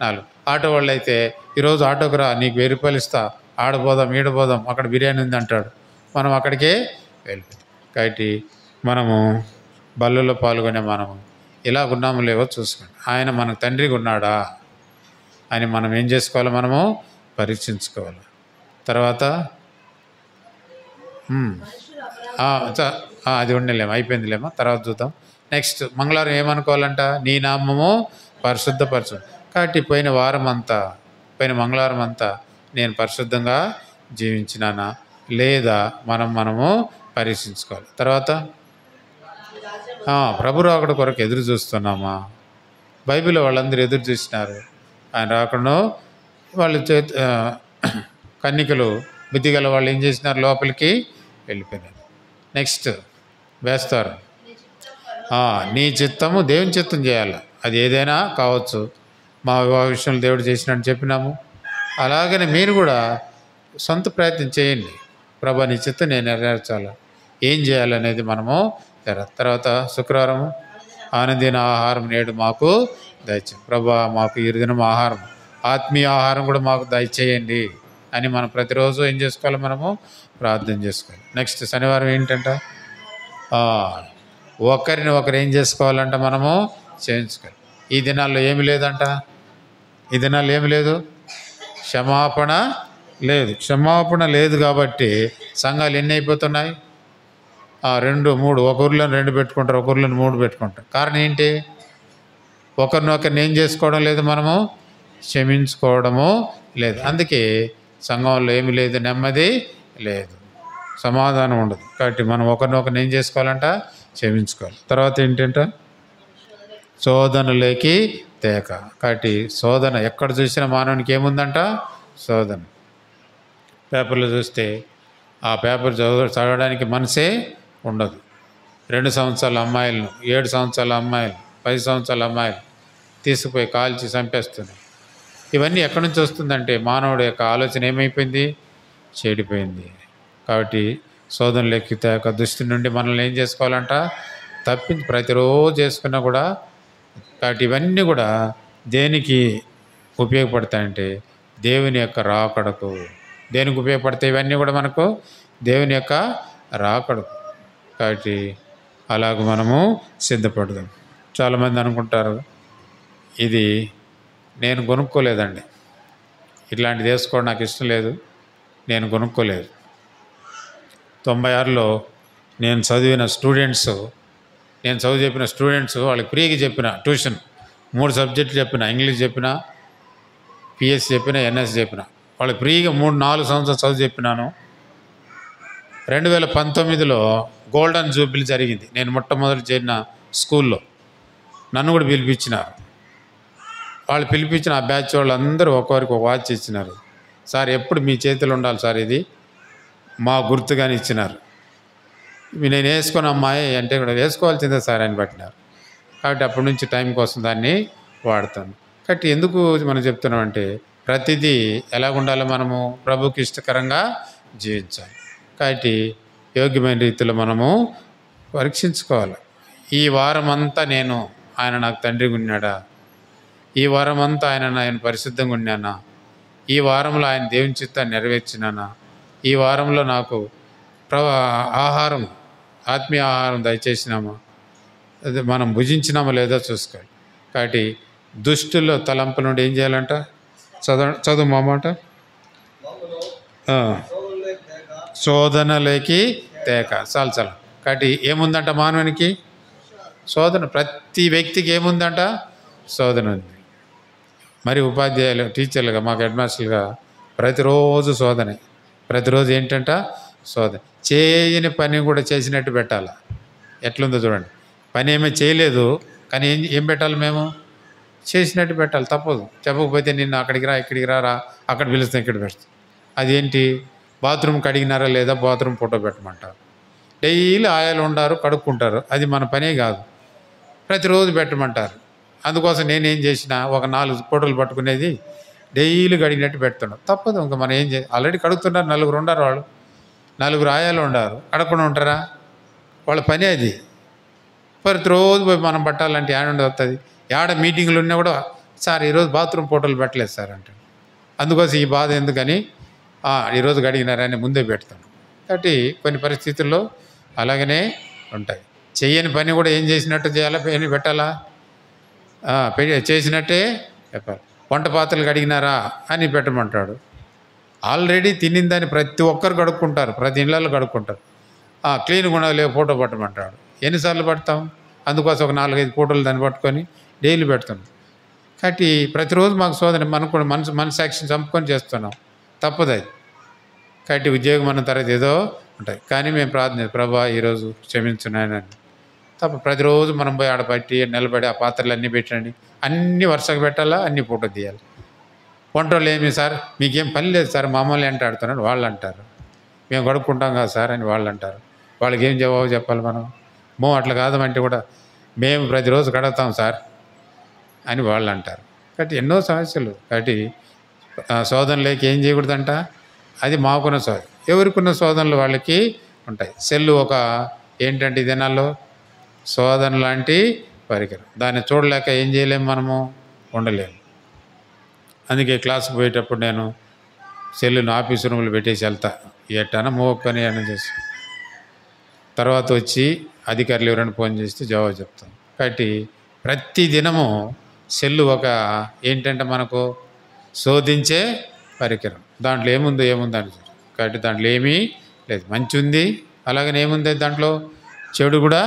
4. ఆటో వాళ్ళు అయితే ఈరోజు ఆటోకి రా, నీకు 1000 రూపాయలు ఇస్తా, ఆడపోదాం ఈడపోదాం, అక్కడ బిర్యానీ ఉంది అంటాడు. మనం అక్కడికే వెళ్ళిపోతాం. కాబట్టి మనము బల్లలో పాల్గొనే మనము ఇలా ఉన్నాము లేవో చూసుకోండి. ఆయన మనకు తండ్రిగా ఉన్నాడా అని మనం ఏం చేసుకోవాలి? మనము పరీక్షించుకోవాలి. తర్వాత అది ఉండలేము, అయిపోయిందిలేమో, తర్వాత చూద్దాం. నెక్స్ట్ మంగళవారం ఏమనుకోవాలంట? నీ నామము పరిశుద్ధపరచు. కాబట్టి పోయిన మంగళవారం అంతా నేను పరిశుద్ధంగా జీవించినానా లేదా మనము పరీక్షించుకోవాలి. తర్వాత ప్రభు రాకడ కొరకు ఎదురు చూస్తున్నామా? బైబిల్లో వాళ్ళందరూ ఎదురు చూసినారు. ఆయన రాకుండా వాళ్ళు కన్నికలు బుద్ధి గల వాళ్ళు ఏం చేసినారు? లోపలికి వెళ్ళిపోయినారు. నెక్స్ట్ వేస్తారు. నీ చిత్తము దేవుని చిత్తం చేయాలి. అది ఏదైనా కావచ్చు. మా వివాహ విషయంలో దేవుడు చేసినట్టు చెప్పినాము. అలాగనే మీరు కూడా సొంత ప్రయత్నం చేయండి. ప్రభా నీ చిత్తం నేను నెరవేర్చాలి, ఏం చేయాలనేది మనము తర్వాత శుక్రవారం ఆనందిన ఆహారం నేడు మాకు దయచేయండి. ప్రభా మాకు ఈ దినం ఆహారం, ఆత్మీయ ఆహారం కూడా మాకు దయచేయండి అని మనం ప్రతిరోజు ఏం చేసుకోవాలి? మనము ప్రార్థన చేసుకోవాలి. నెక్స్ట్ శనివారం ఏంటంట? ఒకరిని ఒకరు ఏం చేసుకోవాలంట? మనము చేయించుకోవాలి. ఈ దినాల్లో ఏమి లేదంట. ఈ దినాల్లో ఏమి లేదు, క్షమాపణ లేదు. క్షమాపణ లేదు కాబట్టి సంఘాలు ఎన్ని అయిపోతున్నాయి? 2, 3. ఒక ఊరిలో 2 పెట్టుకుంటారు, ఒక ఊరిలో 3 పెట్టుకుంటారు. కారణం ఏంటి? ఒకరినొకరిని ఏం చేసుకోవడం లేదు, మనము క్షమించుకోవడము లేదు. అందుకే సంఘంలో ఏమి లేదు, నెమ్మది లేదు, సమాధానం ఉండదు. కాబట్టి మనం ఒకరినొకరిని ఏం చేసుకోవాలంట? క్షమించుకోవాలి. తర్వాత ఏంటంట? శోధనలోకి తేక. కాబట్టి శోధన ఎక్కడ చూసినా మానవునికి ఏముందంట? శోధన. పేపర్లో చూస్తే ఆ పేపర్ చదవడానికి మనసే ఉండదు. 2 సంవత్సరాల అమ్మాయిలను, 7 సంవత్సరాల అమ్మాయిలు, 10 సంవత్సరాల అమ్మాయిలు తీసుకుపోయి కాల్చి చంపేస్తున్నారు. ఇవన్నీ ఎక్కడి నుంచి వస్తుందంటే మానవుడి యొక్క ఆలోచన ఏమైపోయింది? చెడిపోయింది. కాబట్టి శోధనలోకి తేక దృష్టి నుండి మనల్ని ఏం చేసుకోవాలంట? తప్పించి ప్రతిరోజు చేసుకున్నా కూడా. కాబట్టి ఇవన్నీ కూడా దేనికి ఉపయోగపడతాయంటే దేవుని యొక్క రాకడకు. దేనికి ఉపయోగపడతాయి ఇవన్నీ కూడా? మనకు దేవుని యొక్క రాకడకు. కాబట్టి అలాగ మనము సిద్ధపడదాం. చాలామంది అనుకుంటారు, ఇది నేను కొనుక్కోలేదండి, ఇట్లాంటిది వేసుకోవడం నాకు ఇష్టం లేదు, నేను కొనుక్కోలేదు. 96లో నేను చదివిన స్టూడెంట్స్, నేను చదువు చెప్పిన స్టూడెంట్స్ వాళ్ళకి ఫ్రీగా చెప్పిన ట్యూషన్ 3 సబ్జెక్టులు చెప్పిన, ఇంగ్లీష్ చెప్పిన, పిఎస్సి చెప్పిన, ఎన్ఎస్ చెప్పిన. వాళ్ళకి ఫ్రీగా 3-4 సంవత్సరాలు చదువు చెప్పినాను. 2019లో గోల్డెన్ జూబిలీ జరిగింది. నేను మొట్టమొదటి చేరిన స్కూల్లో నన్ను కూడా పిలిపించినారు. వాళ్ళు పిలిపించిన ఆ బ్యాచ్ వాళ్ళందరూ ఒక్కొక్కరికి ఒక వాచ్ ఇచ్చినారు. సార్ ఎప్పుడు మీ చేతిలో ఉండాలి సార్, ఇది మా గుర్తుగానే ఇచ్చినారు. నేను వేసుకున్న అమ్మాయి అంటే కూడా వేసుకోవాల్సిందే సార్ అని పట్టినారు. కాబట్టి అప్పటి నుంచి టైం కోసం దాన్ని వాడతాను. కాబట్టి ఎందుకు మనం చెప్తున్నామంటే ప్రతిదీ ఎలా ఉండాలో మనము ప్రభుకి ఇష్టకరంగా జీవించాలి. కాబట్టి యోగ్యమైన రీతిలో మనము పరీక్షించుకోవాలి. ఈ వారం అంతా ఆయన నాకు తండ్రిగా ఉన్నాడా? ఈ వారం అంతా ఆయన పరిశుద్ధంగా ఉన్నానా? ఈ వారంలో ఆయన దేవుని చిత్తాన్ని నెరవేర్చినానా? ఈ వారంలో నాకు ఆహారం, ఆత్మీయ ఆహారం దయచేసినామా? అది మనం భుజించినామా లేదో చూసుకోవాలి. కాబట్టి దుష్టుల్లో తలంపుల నుండి ఏం చేయాలంట? చదువు మా మాట. శోధనలోకి తేక. చాలా. కాబట్టి ఏముందంట మానవునికి? శోధన. ప్రతి వ్యక్తికి ఏముందంట? శోధన ఉంది. మరి ఉపాధ్యాయులు, టీచర్లుగా, మాకు హెడ్ మాస్టర్లుగా ప్రతిరోజు శోధనే. ప్రతిరోజు ఏంటంట? శోధన. చేయని పని కూడా చేసినట్టు పెట్టాలి. ఎట్లుందో చూడండి. పని ఏమీ చేయలేదు కానీ ఏం పెట్టాలి? మేము చేసినట్టు పెట్టాలి. తప్పదు. చెప్పకపోతే నిన్ను అక్కడికి రా, ఇక్కడికి రా, అక్కడ పిలుస్తాం, ఇక్కడ పెడతాం. అదేంటి? బాత్రూమ్ కడిగినారా లేదా, బాత్రూమ్ ఫోటో పెట్టమంటారు. డైలీ ఆయాలు ఉండారు, కడుక్కుంటారు. అది మన పనే కాదు, ప్రతిరోజు పెట్టమంటారు. అందుకోసం నేనేం చేసిన ఒక 4 ఫోటోలు పట్టుకునేది డైలీ కడిగినట్టు పెడుతున్నాం. తప్పదు. ఇంకా మనం ఏం ఆల్రెడీ కడుగుతున్నారు. 4 ఉండారు, వాళ్ళు 4 ఆయాలు ఉండారు, కడకుండా ఉంటారా? వాళ్ళ పని అది. ప్రతిరోజు పోయి మనం పట్టాలంటే ఏడ వస్తుంది? ఏడ మీటింగ్లు ఉన్నా కూడా సార్ ఈరోజు బాత్రూమ్ ఫోటోలు పెట్టలేదు సార్ అంటే. అందుకోసం ఈ బాధ ఎందుకని ఈరోజు కడిగినారని ముందే పెడతాను. కాబట్టి కొన్ని పరిస్థితుల్లో అలాగనే ఉంటాయి. చెయ్యని పని కూడా ఏం చేసినట్టు చేయాలా, పని పెట్టాలా, చేసినట్టే చెప్పాలి. వంట పాత్రలు కడిగినారా అని పెట్టమంటాడు. ఆల్రెడీ తినిందని ప్రతి ఒక్కరు కడుక్కుంటారు, ప్రతి ఇళ్ళల్లో కడుక్కుంటారు. క్లీన్గా ఉండాలి, ఫోటో పట్టమంటాడు. ఎన్నిసార్లు పడతాం? అందుకోసం ఒక 4-5 ఫోటోలు దాన్ని పట్టుకొని డైలీ పెడుతున్నాం. కాబట్టి ప్రతిరోజు మాకు శోధన, మనకు కూడా మనసు యాక్షన్ చంపుకొని చేస్తున్నాం. తప్పదు అది. కాబట్టి ఉద్యోగం అన్న తర్వాత ఏదో ఉంటాయి. కానీ మేము ప్రార్థన, ప్రభా ఈరోజు క్షమించున్నాయనని తప్ప ప్రతిరోజు మనం పోయి ఆడ పట్టి నిలబడి ఆ పాత్రలు అన్నీ పెట్టండి, అన్నీ వరుసగా పెట్టాలా, అన్నీ ఫోటో తీయాలి. వంటలు ఏమి సార్ మీకేం పని లేదు సార్ మమ్మల్ని ఆడుతున్నాడు వాళ్ళు అంటారు. మేము గడుపుకుంటాం కదా సార్ అని వాళ్ళు అంటారు. వాళ్ళకి ఏం జవాబు చెప్పాలి మనం? అట్లా కాదమంటే కూడా మేము ప్రతిరోజు కడుగుతాం సార్ అని వాళ్ళు అంటారు. కాబట్టి ఎన్నో సమస్యలు. కాబట్టి శోధనలోకి ఏం చేయకూడదంట, అది మాకున్న శోధన. ఎవరికున్న శోధనలు వాళ్ళకి ఉంటాయి. సెల్లు ఒక ఏంటంటే ఈ దినాల్లో శోధన లాంటి పరికరం. దాన్ని చూడలేక ఏం చేయలేము, మనము ఉండలేము. అందుకే క్లాస్కి పోయేటప్పుడు నేను సెల్లును ఆఫీస్ రూమ్లో పెట్టేసి వెళ్తా, ఎట్టన మోక్కని అని చేసి తర్వాత వచ్చి అధికారులు ఎవరైనా ఫోన్ చేస్తే జవాబు చెప్తాం. కాబట్టి ప్రతి దినము సెల్లు ఒక ఏంటంటే మనకు శోధించే పరికరం. దాంట్లో ఏముందో అని. కాబట్టి దాంట్లో ఏమీ లేదు, మంచి ఉంది, అలాగనే ఏముంది దాంట్లో చెడు కూడా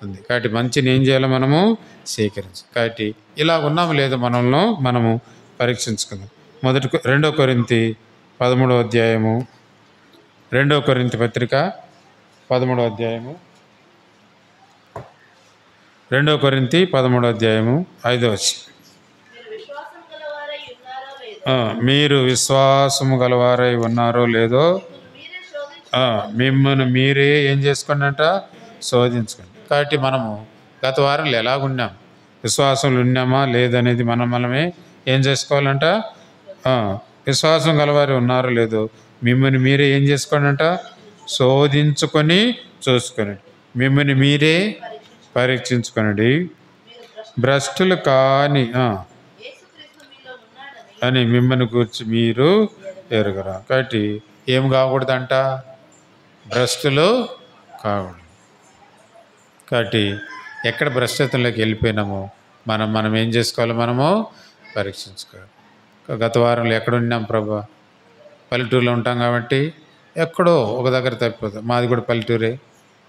ఉంది. కాబట్టి మంచిని ఏం చేయాలో మనము స్వీకరించాలి. కాబట్టి ఇలా ఉన్నాము లేదో మనము పరీక్షించుకుందాం. 2 కొరింథీ 13వ అధ్యాయము, 2 కొరింథీ పత్రిక 13వ అధ్యాయము, 2 కొరింథీ 13వ అధ్యాయము 5వ వచనం. మీరు విశ్వాసము గలవారై ఉన్నారో లేదో మిమ్మల్ని మీరే ఏం చేసుకోండి అంట, శోధించుకోండి. కాబట్టి మనము గత వారంలో ఎలాగున్నాం, విశ్వాసంలో ఉన్నామా లేదనేది మనమే ఏం చేసుకోవాలంట, విశ్వాసం గలవారు ఉన్నారో లేదో మిమ్మల్ని మీరే ఏం చేసుకోండి అంట, శోధించుకొని చూసుకొని మిమ్మల్ని మీరే పరీక్షించుకొనండి, భ్రష్టులు కాని అని మిమ్మల్ని గురించి మీరు ఎరుగరా. కాబట్టి ఏం కాకూడదంట, భ్రష్టులు కాకూడదు. కాబట్టి ఎక్కడ భ్రష్టత్వంలోకి వెళ్ళిపోయినామో మనం ఏం చేసుకోవాలి, మనము పరీక్షించుకోవాలి. గత వారంలో ఎక్కడున్నాం ప్రభా, పల్లెటూరులో ఉంటాం కాబట్టి ఎక్కడో ఒక దగ్గర తప్పిపోతాం. మాది కూడా పల్లెటూరే,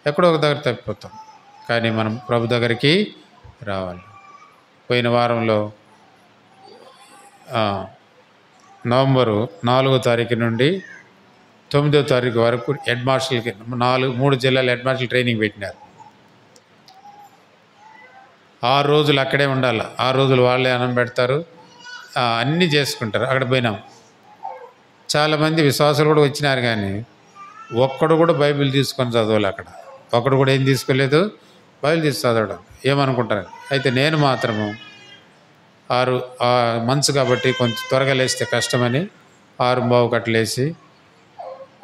ఎక్కడో ఒక దగ్గర తప్పిపోతాం. కానీ మనం ప్రభు దగ్గరికి రావాలి. పోయిన వారంలో నవంబరు 4వ తారీఖు నుండి 9వ తారీఖు వరకు హెడ్ మాస్టర్లకి 3 జిల్లాల హెడ్ మాస్టర్లు ట్రైనింగ్ పెట్టినారు. 6 రోజులు అక్కడే ఉండాలి. 6 రోజులు వాళ్ళే అన్నం పెడతారు, అన్నీ చేసుకుంటారు. అక్కడ పోయినాం. చాలామంది విశ్వాసాలు కూడా వచ్చినారు, కానీ ఒక్కడు కూడా బైబిల్ తీసుకొని చదవాలి. అక్కడ ఒక్కడు కూడా ఏం తీసుకోలేదు, బైబిల్ తీసి చదవడం. ఏమనుకుంటారు. అయితే నేను మాత్రము 6 మంత్స్ కాబట్టి కొంచెం త్వరగా లేస్తే కష్టమని 6:15 కట్టలేసి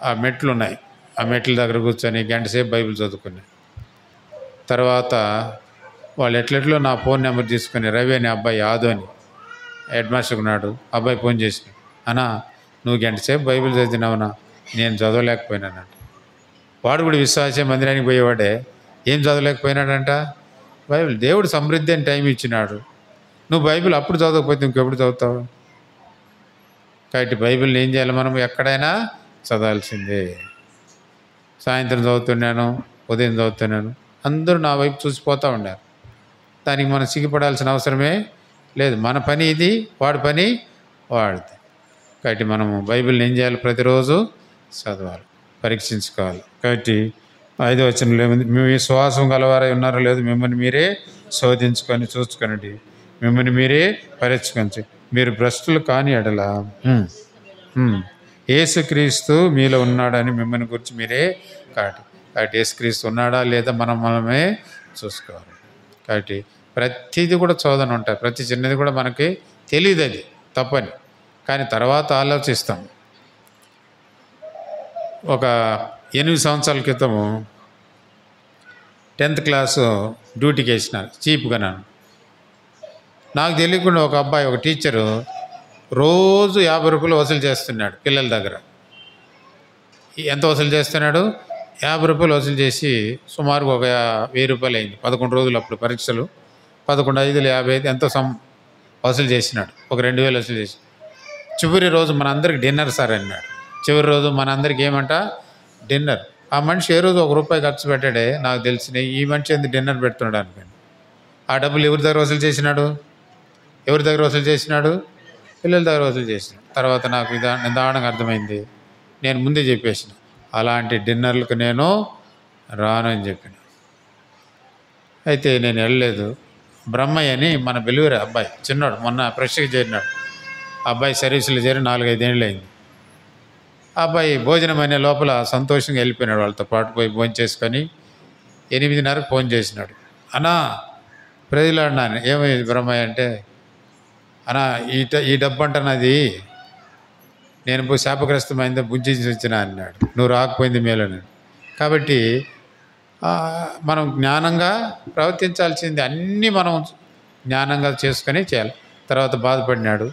ఆ మెట్లు ఉన్నాయి, ఆ మెట్ల దగ్గర కూర్చొని గంట సేపు బైబిల్ చదువుకుని తర్వాత వాళ్ళు ఎట్లెట్లో నా ఫోన్ నెంబర్ తీసుకుని రవి అనే అబ్బాయి ఆదు అని హెడ్ మాస్టర్ ఉన్నాడు, అబ్బాయి ఫోన్ చేసిన, అన్నా నువ్వు గంట సేపు బైబిల్ చదివినావునా, నేను చదవలేకపోయినానంట. వాడు కూడా విశ్వాసే మందిరానికి పోయేవాడే, ఏం చదవలేకపోయినాడంట, బైబిల్ దేవుడు సమృద్ధి అని టైం ఇచ్చినాడు. నువ్వు బైబిల్ అప్పుడు చదవకపోతే ఇంకెప్పుడు చదువుతావు? కాబట్టి బైబిల్ని ఏం చేయాలి, మనం ఎక్కడైనా చదవాల్సిందే. సాయంత్రం చదువుతున్నాను, ఉదయం చదువుతున్నాను, అందరూ నా వైపు చూసిపోతూ ఉన్నారు. దానికి మనం సిగ్గుపడాల్సిన అవసరమే లేదు. మన పని ఇది, వాడి పని వాడిది. కాబట్టి మనము బైబిల్ని ఏం చేయాలి, ప్రతిరోజు చదవాలి, పరీక్షించుకోవాలి. కాబట్టి 5వ వచనంలో ఏముంది, మీ విశ్వాసం గలవారై ఉన్నారో లేదు మిమ్మల్ని మీరే శోధించుకొని చూసుకొనండి, మిమ్మల్ని మీరే పరీక్షించి మీరు భ్రష్టులు కాని ఎడల యేసుక్రీస్తు మీలో ఉన్నాడని మిమ్మల్ని గురించి మీరే కాబట్టి యేసుక్రీస్తు ఉన్నాడా లేదా మనమే చూసుకోవాలి. కాబట్టి ప్రతిదీ కూడా శోధన ఉంటాయి, ప్రతి చిన్నది కూడా మనకి తెలియదు అది తప్పని, కానీ తర్వాత ఆలోచిస్తాం. ఒక 8 సంవత్సరాల క్రితము 10th క్లాసు డ్యూటీకి వేసినారు చీప్గా. నాకు తెలియకుండా ఒక అబ్బాయి, ఒక టీచరు రోజు 50 రూపాయలు వసూలు చేస్తున్నాడు పిల్లల దగ్గర. ఎంత వసూలు చేస్తున్నాడు, 50 రూపాయలు వసూలు చేసి సుమారుగా ఒక 1000 రూపాయలు అయింది. 11 రోజులు అప్పుడు పరీక్షలు, 11 5 55 ఎంతో వసూలు చేసినాడు. ఒక 2000 వసూలు చేసి చివరి రోజు మనందరికి డిన్నర్ సార్ అన్నాడు. చివరి రోజు మనందరికి ఏమంట, డిన్నర్. ఆ మనిషి ఏ రోజు 1 రూపాయి ఖర్చు పెట్టాడే నాకు తెలిసిన, ఈ మనిషి ఎందుకు డిన్నర్ పెడుతున్నాడు అనుకోండి. ఆ డబ్బులు ఎవరి దగ్గర వసూలు చేసినాడు, పిల్లల దగ్గర వసూలు చేసినాడు. తర్వాత నాకు నిదానంగా అర్థమైంది. నేను ముందే చెప్పేసిన, అలాంటి డిన్నర్లకు నేను రాను అని చెప్పిన. అయితే నేను వెళ్ళలేదు. బ్రహ్మయ్య అని మన బెలువరే అబ్బాయి, చిన్నాడు, మొన్న ఫ్రెష్గా చేరినాడు. అబ్బాయి సర్వీసులో చేరి 4-5 ఏళ్ళు అయింది. అబ్బాయి భోజనం అనే లోపల సంతోషంగా వెళ్ళిపోయినాడు. వాళ్ళతో పాటు పోయి భోజనం చేసుకొని 8:30కు ఫోన్ చేసినాడు. అన్నా ప్రజలాడినా, ఏమైంది బ్రహ్మయ్య అంటే, అన్నా ఈ డబ్బు అంటున్నది నేను శాపగ్రస్తమైందో బుజ్జించి వచ్చిన అన్నాడు. నువ్వు రాకపోయింది మేలన్నాడు. కాబట్టి మనం జ్ఞానంగా ప్రవర్తించాల్సింది అన్నీ మనం జ్ఞానంగా చేసుకొని చేయాలి. తర్వాత బాధపడినాడు.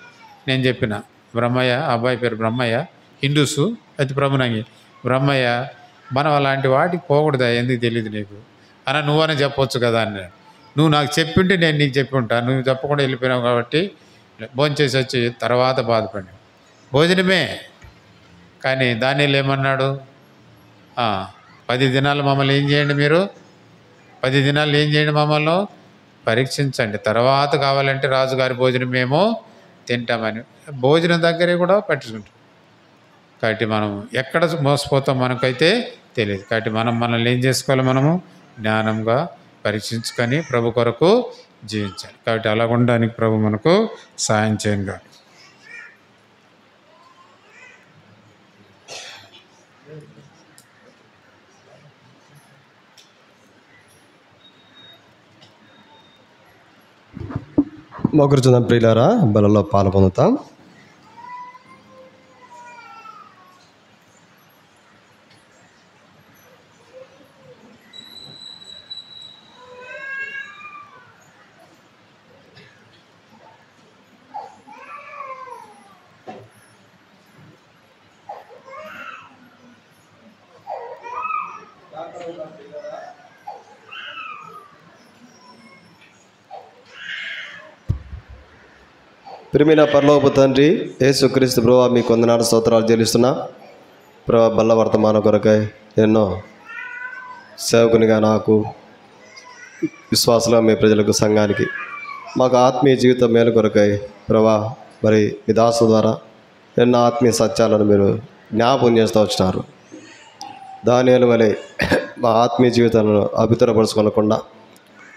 నేను చెప్పిన, బ్రహ్మయ్య, అబ్బాయి పేరు బ్రహ్మయ్య, హిందూసు, అయితే ప్రభునంగి, బ్రహ్మయ్య మనం అలాంటి వాటికి పోకూడదా, ఎందుకు తెలియదు నీకు అన్న, నువ్వనే చెప్పొచ్చు కదా అన్నాడు. నువ్వు నాకు చెప్పింటే నేను నీకు చెప్పి ఉంటా, నువ్వు చెప్పకుండా వెళ్ళిపోయినావు కాబట్టి భోజనం చేసి వచ్చి తర్వాత బాధపడినావు. భోజనమే కానీ దానిలో ఏమన్నాడు, 10 దినాలు మమ్మల్ని ఏం చేయండి, మీరు 10 దినాలు ఏం చేయండి, మమ్మల్ని పరీక్షించండి, తర్వాత కావాలంటే రాజుగారి భోజనం మేము తింటామని భోజనం దగ్గరే కూడా పట్టించుకుంటాం. కాబట్టి మనం ఎక్కడ మోసపోతాం మనకైతే తెలియదు. కాబట్టి మనల్ని ఏం చేసుకోవాలి, మనము జ్ఞానంగా పరీక్షించుకొని ప్రభు కొరకు జీవించాలి. కాబట్టి అలా ఉండడానికి ప్రభు మనకు సాయం చేయండి. మొగ్గురుచుందాం ప్రియులారా, బలలో పాలు పొందుతాం. ప్రియమైన పరలోకపు తండ్రి యేసుక్రీస్తు ప్రభువా, మీకు వందనాలు స్తోత్రాలు చెల్లిస్తున్నా. ప్రభా, బల్ల వర్తమానం కొరకై ఎన్నో సేవకునిగా నాకు, విశ్వాసంగా మీ ప్రజలకు, సంఘానికి, మాకు ఆత్మీయ జీవితం మేలు కొరకై ప్రభా, మరి మీ దాసు ద్వారా ఎన్నో ఆత్మీయ సత్యాలను మీరు జ్ఞాపకం చేస్తూ వచ్చినారు. దానియేలు వలె మా ఆత్మీయ జీవితాలను అభితరపరుచుకోనకుండా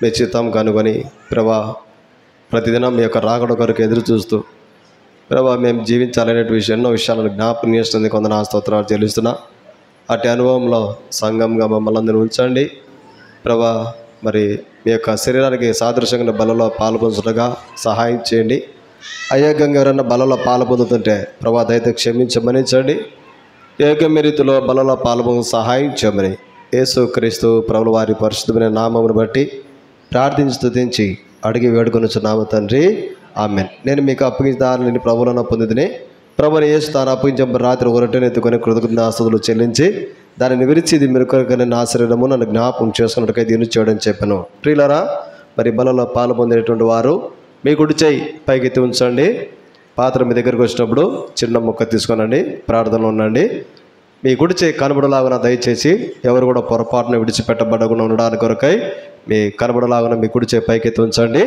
మీ చిత్తం కనుగొని ప్రభా, ప్రతిదినం మీ యొక్క రాకడ కొరకు ఎదురు చూస్తూ ప్రభా మేము జీవించాలనే ఎన్నో విషయాలను జ్ఞాపకం చేస్తుంది. కొందరు స్తోత్రాలు చెల్లిస్తున్నా. అటు అనుభవంలో సంఘంగా మమ్మల్ని అందరూ ఉంచండి ప్రభా. మరి మీ యొక్క శరీరానికి సాదృశ్యంగా బలలో పాల్పొందుటగా సహాయం చేయండి. అయోగ్యంగా ఎవరైనా బలలో పాల్పొందుతుంటే ప్రభా దయతో క్షమించమనించండి. యోగ్య రీతిలో బలలో పాల్పొందు సహాయం చేయమని యేసుక్రీస్తు ప్రభుల వారి పరిశుద్ధమైన నామమును బట్టి ప్రార్థించి స్తుతించి అడిగి వేడుకొనుచున్నాము తండ్రి, ఆమేన్. నేను మీకు అప్పగించిన ప్రభువులను పొందితిని. ప్రభుని యేసు తాను అప్పగించిన రాత్రి ఒరటను ఎత్తుకొని కృతజ్ఞతాస్తుతులు చెల్లించి దానిని విరిచి, ఇది మీరు కొరకు నా శరీరము నన్ను జ్ఞాపకం చేసుకున్నట్టుగా దీన్ని చేయడం చెప్పాను. ప్రియులారా, మరి బలలో పాలు పొందేటువంటి వారు మీ కుడి చేయి పైకెత్తి ఉంచండి. పాత్ర మీ దగ్గరికి వచ్చినప్పుడు చిన్న ముక్క తీసుకోనండి, ప్రార్థనలో ఉండండి. మీ కుడి చేయి కనబడలాగున దయచేసి ఎవరు కూడా పొరపాటును విడిచిపెట్టబడకుండా ఉండడానికి కొరకై మీ కనబడలాగున మీ కుడి చేయి పైకెత్తి ఉంచండి.